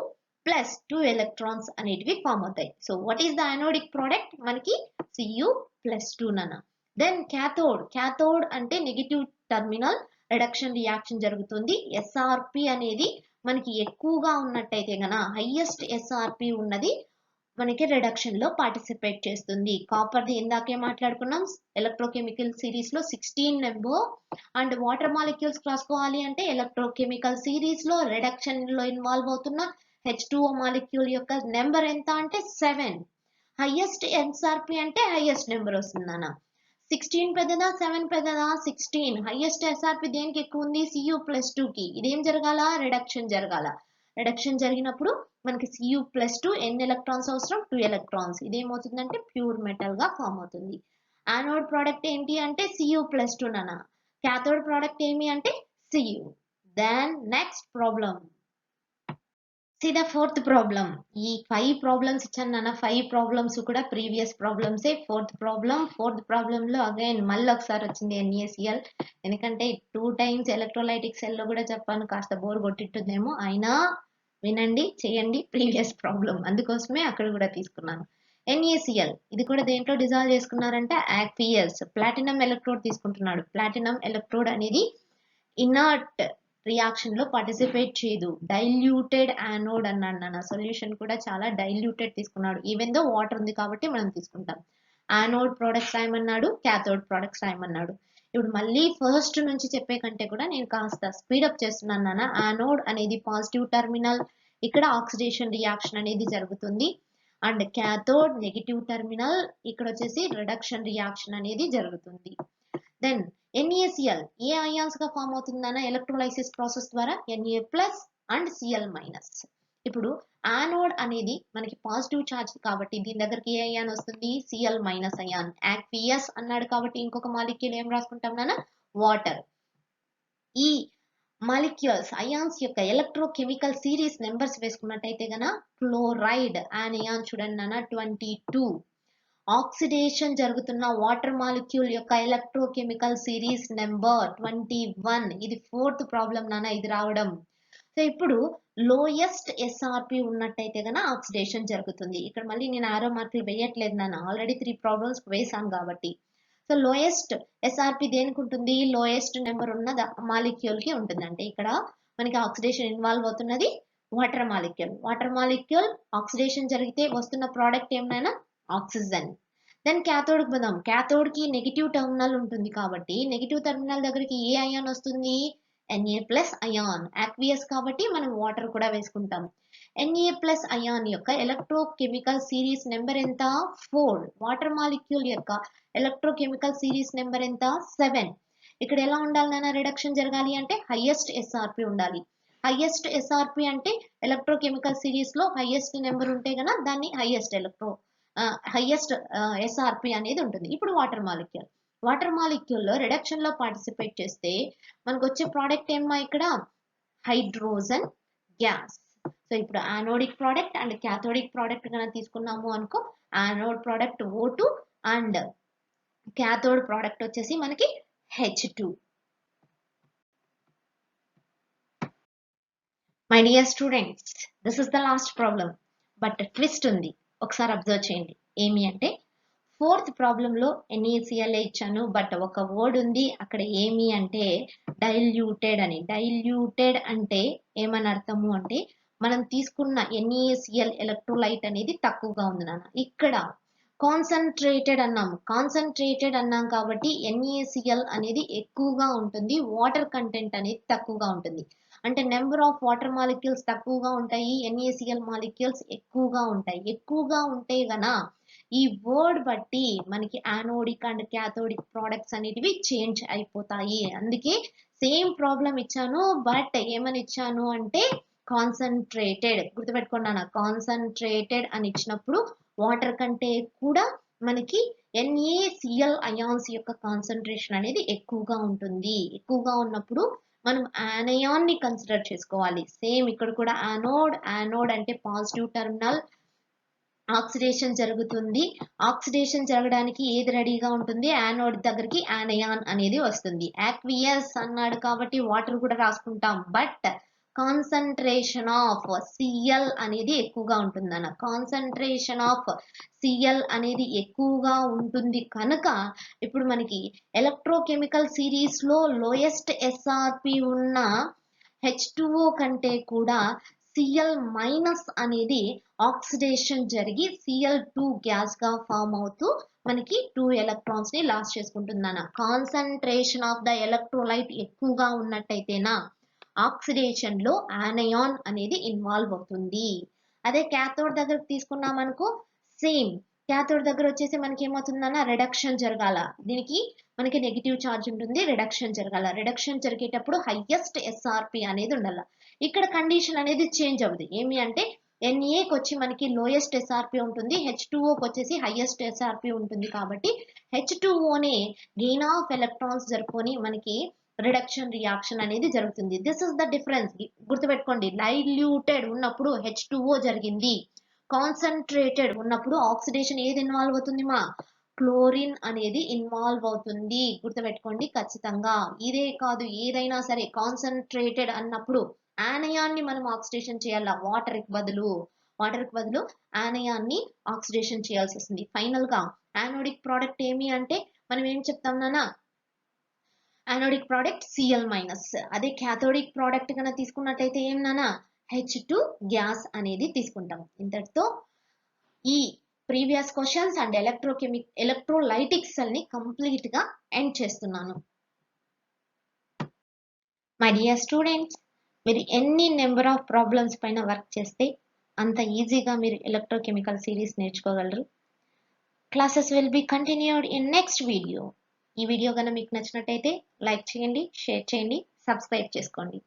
ప్లస్ 2 ఎలక్ట్రాన్స్ అనేటివి ఫామ్ అవుతాయి. So what is the anodic product? మనకి Cu+2 నాన్న. దెన్ క్యాథోడ్ అంటే నెగిటివ్ టెర్మినల్ రిడక్షన్ రియాక్షన్ జరుగుతుంది. ఎస్ఆర్పి అనేది మనకి ఎక్కువగా ఉన్నట్టయితే గన హైయెస్ట్ ఎస్ఆర్పి ఉన్నది మనకి రిడక్షన్ లో పార్టిసిపేట్ చేస్తుంది. కాపర్ది ఇందాకే మాట్లాడుకున్నాం, ఎలక్ట్రోకెమికల్ సిరీస్ లో 16 నెంబర్. అండ్ వాటర్ మాలిక్యూల్స్ రాసుకోవాలి అంటే ఎలక్ట్రోకెమికల్ సిరీస్ లో రిడక్షన్ లో ఇన్వాల్వ్ అవుతున్న H2O మాలిక్యూల్ యొక్క నెంబర్ ఎంత అంటే 7. హైయెస్ట్ ఎస్ఆర్పి అంటే హైయెస్ట్ నెంబర్ వస్తుంది అన్న. 16 పెద్దదా 7 పెద్దదా? 16. హైయెస్ట్ ఎస్ఆర్పి దేనికి ఎక్కువ ఉంది? Cu+2 కి. ఇదేం జరగాల? రిడక్షన్ జరగాల. రిడక్షన్ జరిగినప్పుడు మనకి Cu+2 ఎన్ని ఎలక్ట్రాన్స్ అవసరం? 2 ఎలక్ట్రాన్స్. ఇదేమవుతుందంటే ప్యూర్ మెటల్ గా ఫామ్ అవుతుంది. యానోడ్ ప్రోడక్ట్ ఏంటి అంటే Cu+2 నాన్న. క్యాథోడ్ ప్రోడక్ట్ ఏమి అంటే Cu. Then next problem. See the fourth problem. ఈ 5 ప్రాబ్లమ్స్ ఇచ్చాను నాన్న. 5 ప్రాబ్లమ్స్ కూడా ప్రీవియస్ ప్రాబ్లమ్సే. ఫోర్త్ ప్రాబ్లం లో అగైన్ మళ్ళీ ఒకసారి వచ్చింది NaCl. ఎందుకంటే 2 టైమ్స్ ఎలక్ట్రోలైటిక్ సెల్ లో కూడా చెప్పాను, కాస్త బోర్ కొట్టిట్టుందేమో, అయినా వినండి చేయండి ప్రీవియస్ ప్రాబ్లం, అందుకోసమే అక్కడ కూడా తీసుకున్నాను. NaCl ఇది కూడా దేంట్లో డిజాల్వ్ చేసుకున్నారంటే aqueous ప్లాటినం ఎలక్ట్రోడ్ తీసుకుంటున్నాడు. ప్లాటినం ఎలక్ట్రోడ్ అనేది ఇనర్ట్ రియాక్షన్ లో పార్టిసిపేట్ చేయదు. డైల్యూటెడ్ యానోడ్ అన్నాడు నాన్న. సొల్యూషన్ కూడా చాలా డైల్యూటెడ్ తీసుకున్నాడు. ఈవెన్ దో వాటర్ ఉంది కాబట్టి మనం తీసుకుంటాం. యానోడ్ ప్రొడక్ట్స్ రాయమన్నాడు, క్యాథోడ్ ప్రొడక్ట్స్ రాయమన్నాడు. ఇప్పుడు మళ్ళీ ఫస్ట్ నుంచి చెప్పే కంటే కూడా నేను కాస్త స్పీడప్ చేస్తున్నాను నాన్న. యానోడ్ అనేది పాజిటివ్ టెర్మినల్, ఇక్కడ ఆక్సిడేషన్ రియాక్షన్ అనేది జరుగుతుంది. అండ్ క్యాథోడ్ నెగిటివ్ టెర్మినల్, ఇక్కడ వచ్చేసి రిడక్షన్ రియాక్షన్ అనేది జరుగుతుంది. దెన్ NaCl ఏ అయాన్స్ గా ఫామ్ అవుతుందన్న ఎలక్ట్రోలైసిస్ ప్రాసెస్ ద్వారా? Na+ and Cl-. ఇప్పుడు యానోడ్ అనేది మనకి పాజిటివ్ ఛార్జ్ కాబట్టి దీని దగ్గరికి ఏ అయాన్ వస్తుంది? Cl- ion. aqueous అన్నాడు కాబట్టి ఇంకొక మాలిక్యూల్ ఏం రాసుకుంటాం నాన్న? వాటర్. ఈ మాలిక్యూల్స్ అయాన్స్ యొక్క ఎలక్ట్రోకెమికల్ సిరీస్ నెంబర్స్ వేసుకున్నట్టయితే గన క్లోరైడ్ అయాన్ చూడండి నాన్న 22. ఆక్సిడేషన్ జరుగుతున్న వాటర్ మాలిక్యూల్ యొక్క ఎలక్ట్రోకెమికల్ సిరీస్ నెంబర్ 21. ఇది ఫోర్త్ ప్రాబ్లం నాన్న ఇది రావడం. సో ఇప్పుడు లోయెస్ట్ ఎస్ఆర్పి ఉన్నట్టయితే గన ఆక్సిడేషన్ జరుగుతుంది. ఇక్కడ మళ్ళీ నేను ఆరో మార్కులు వేయట్లేదు నాన్న, ఆల్రెడీ 3 ప్రాబ్లమ్స్ వేసాను కాబట్టి. సో లోయెస్ట్ ఎస్ఆర్పి దేనికి ఉంటుంది? లోయెస్ట్ నెంబర్ ఉన్న మాలిక్యూల్ కి ఉంటుంది. అంటే ఇక్కడ మనకి ఆక్సిడేషన్ ఇన్వాల్వ్ అవుతున్నది వాటర్ మాలిక్యూల్ ఆక్సిడేషన్ జరిగితే వస్తున్న ప్రోడక్ట్ ఏమైనా ఆక్సిజన్. దెన్ క్యాథోడ్ కి పోదాం. క్యాథోడ్ కి నెగిటివ్ టెర్మినల్ ఉంటుంది కాబట్టి నెగిటివ్ టెర్మినల్ దగ్గరికి ఏ అయాన్ వస్తుంది? Na+ ion. aqueous కాబట్టి మనం వాటర్ కూడా వేసుకుంటాం. Na+ అయాన్ యొక్క ఎలక్ట్రోకెమికల్ సిరీస్ నెంబర్ ఎంత? 4. వాటర్ మాలిక్యూల్ యొక్క ఎలక్ట్రోకెమికల్ సిరీస్ నెంబర్ ఎంత? 7. ఇక్కడ ఎలా ఉండాలి నాన్న? రిడక్షన్ జరగాలి అంటే హైయెస్ట్ ఎస్ఆర్పి ఉండాలి. హైయెస్ట్ ఎస్ఆర్పి అంటే ఎలక్ట్రోకెమికల్ సిరీస్ లో హైయెస్ట్ నెంబర్ ఉంటే గన దాన్ని హైయెస్ట్ ఎస్ఆర్పి అనేది ఉంటుంది. ఇప్పుడు వాటర్ మాలిక్యూల్ లో రిడక్షన్ లో పార్టిసిపేట్ చేస్తే మనకు వచ్చే ప్రోడక్ట్ ఏమో ఇక్కడ హైడ్రోజన్ గ్యాస్. సో ఇప్పుడు anodic product and cathodic product కనుక తీసుకున్నాము అనుకో, anode product O2 and cathode product వచ్చేసి మనకి H2. My dear students, this is the last problem. But twist ఉంది, ఒకసారి అబ్జర్వ్ చేయండి. ఏమి అంటే ఫోర్త్ ప్రాబ్లంలో NaCl ఇచ్చాను, బట్ ఒక వర్డ్ ఉంది అక్కడ ఏమి అంటే డైల్యూటెడ్ అని. డైల్యూటెడ్ అంటే ఏమని అర్థము అంటే మనం తీసుకున్న NaCl ఎలక్ట్రోలైట్ అనేది తక్కువగా ఉంది నాన్న. ఇక్కడ కాన్సన్ట్రేటెడ్ అన్నాం కాబట్టి NaCl అనేది ఎక్కువగా ఉంటుంది, వాటర్ కంటెంట్ అనేది తక్కువగా ఉంటుంది. అంటే నెంబర్ ఆఫ్ వాటర్ మాలిక్యూల్స్ తక్కువగా ఉంటాయి, NaCl మాలిక్యూల్స్ ఎక్కువగా ఉంటాయి. ఎక్కువగా ఉంటే గన ఈ వర్డ్ బట్టి మనకి యానోడిక్ అండ్ క్యాథోడిక్ ప్రోడక్ట్స్ అనేటివి చేంజ్ అయిపోతాయి. అందుకే సేమ్ ప్రాబ్లం ఇచ్చాను, బట్ ఏమని ఇచ్చాను అంటే కాన్సన్ట్రేటెడ్. గుర్తుపెట్టుకున్నాను, కాన్సన్ట్రేటెడ్ అని ఇచ్చినప్పుడు వాటర్ కంటే కూడా మనకి NaCl అయాన్స్ యొక్క కాన్సన్ట్రేషన్ అనేది ఎక్కువగా ఉంటుంది. ఎక్కువగా ఉన్నప్పుడు మనం యానయాన్ ని కన్సిడర్ చేసుకోవాలి. సేమ్ ఇక్కడ కూడా యానోడ్ అంటే పాజిటివ్ టెర్మినల్, ఆక్సిడేషన్ జరుగుతుంది. ఆక్సిడేషన్ జరగడానికి ఏది రెడీగా ఉంటుంది? యానోడ్ దగ్గరికి యానయాన్ అనేది వస్తుంది. aqueous అన్నాడు కాబట్టి వాటర్ కూడా రాసుకుంటాం, బట్ కాన్సన్ట్రేషన్ ఆఫ్ Cl అనేది ఎక్కువగా ఉంటుంది అన్న. కాన్సన్ట్రేషన్ ఆఫ్ Cl అనేది ఎక్కువగా ఉంటుంది కనుక ఇప్పుడు మనకి ఎలక్ట్రోకెమికల్ సిరీస్ లో లోయెస్ట్ ఎస్ఆర్పి ఉన్న H2O కంటే కూడా Cl మైనస్ అనేది ఆక్సిడేషన్ జరిగి Cl2 గ్యాస్ గా ఫామ్ అవుతూ మనకి 2 ఎలక్ట్రాన్స్ ని లాస్ చేసుకుంటుందన్న. కాన్సన్ట్రేషన్ ఆఫ్ ద ఎలక్ట్రోలైట్ ఎక్కువగా ఉన్నట్టయితేనా ఆక్సిడేషన్ లో ఆనయాన్ అనేది ఇన్వాల్వ్ అవుతుంది. అదే క్యాథోడ్ దగ్గర తీసుకున్నామనుకో సేమ్ క్యాథోడ్ దగ్గర వచ్చేసి మనకి ఏమవుతుందన్న రిడక్షన్ జరగాల. దీనికి మనకి నెగిటివ్ ఛార్జ్ ఉంటుంది, రిడక్షన్ జరగాల. రిడక్షన్ జరిగేటప్పుడు హైయెస్ట్ ఎస్ఆర్పి అనేది ఉండాలి. ఇక్కడ కండిషన్ అనేది చేంజ్ అవ్వదు. ఏమి అంటే ఎన్ఏకి వచ్చి మనకి లోయెస్ట్ ఎస్ఆర్పి ఉంటుంది, H2Oకి వచ్చేసి హైయెస్ట్ ఎస్ఆర్పి ఉంటుంది. కాబట్టి H2Oనే గెయిన్ ఆఫ్ ఎలక్ట్రాన్స్ జరుపుకొని మనకి రిడక్షన్ రియాక్షన్ అనేది జరుగుతుంది. This is the difference. గుర్తుపెట్టుకోండి, డైల్యూటెడ్ ఉన్నప్పుడు H2O జరిగింది, కాన్సన్ట్రేటెడ్ ఉన్నప్పుడు ఆక్సిడేషన్ ఏది ఇన్వాల్వ్ అవుతుంది మా క్లోరిన్ అనేది ఇన్వాల్వ్ అవుతుంది. గుర్తుపెట్టుకోండి ఖచ్చితంగా. ఇదే కాదు ఏదైనా సరే కాన్సన్ట్రేటెడ్ అన్నప్పుడు ఆనయాన్ని మనం ఆక్సిడేషన్ చేయాల, వాటర్ కి బదులు ఆనయాన్ని ఆక్సిడేషన్ చేయాల్సి వస్తుంది. ఫైనల్ గా యానోడిక్ ప్రోడక్ట్ ఏమి అంటే మనం ఏం చెప్తాం నాన్న, యానోడిక్ ప్రోడక్ట్ Cl మైనస్. అదే క్యాథోడిక్ ప్రోడక్ట్ కనుక తీసుకున్నట్టయితే ఏం నాన్న H2 గ్యాస్ అనేది తీసుకుంటాం. ఇంతటితో ఈ previous questions and electrolytic cell ని కంప్లీట్ గా ఎండ్ చేస్తున్నాను. మై డియర్ స్టూడెంట్స్, మీరు ఎన్ని నెంబర్ ఆఫ్ ప్రాబ్లమ్స్ పైన వర్క్ చేస్తే అంత ఈజీగా మీరు ఎలక్ట్రోకెమికల్ సిరీస్ నేర్చుకోగలరు. Classes will be continued in next video. ఈ వీడియో కనుక మీకు నచ్చినట్టయితే లైక్ చేయండి, షేర్ చేయండి, సబ్స్క్రైబ్ చేసుకోండి.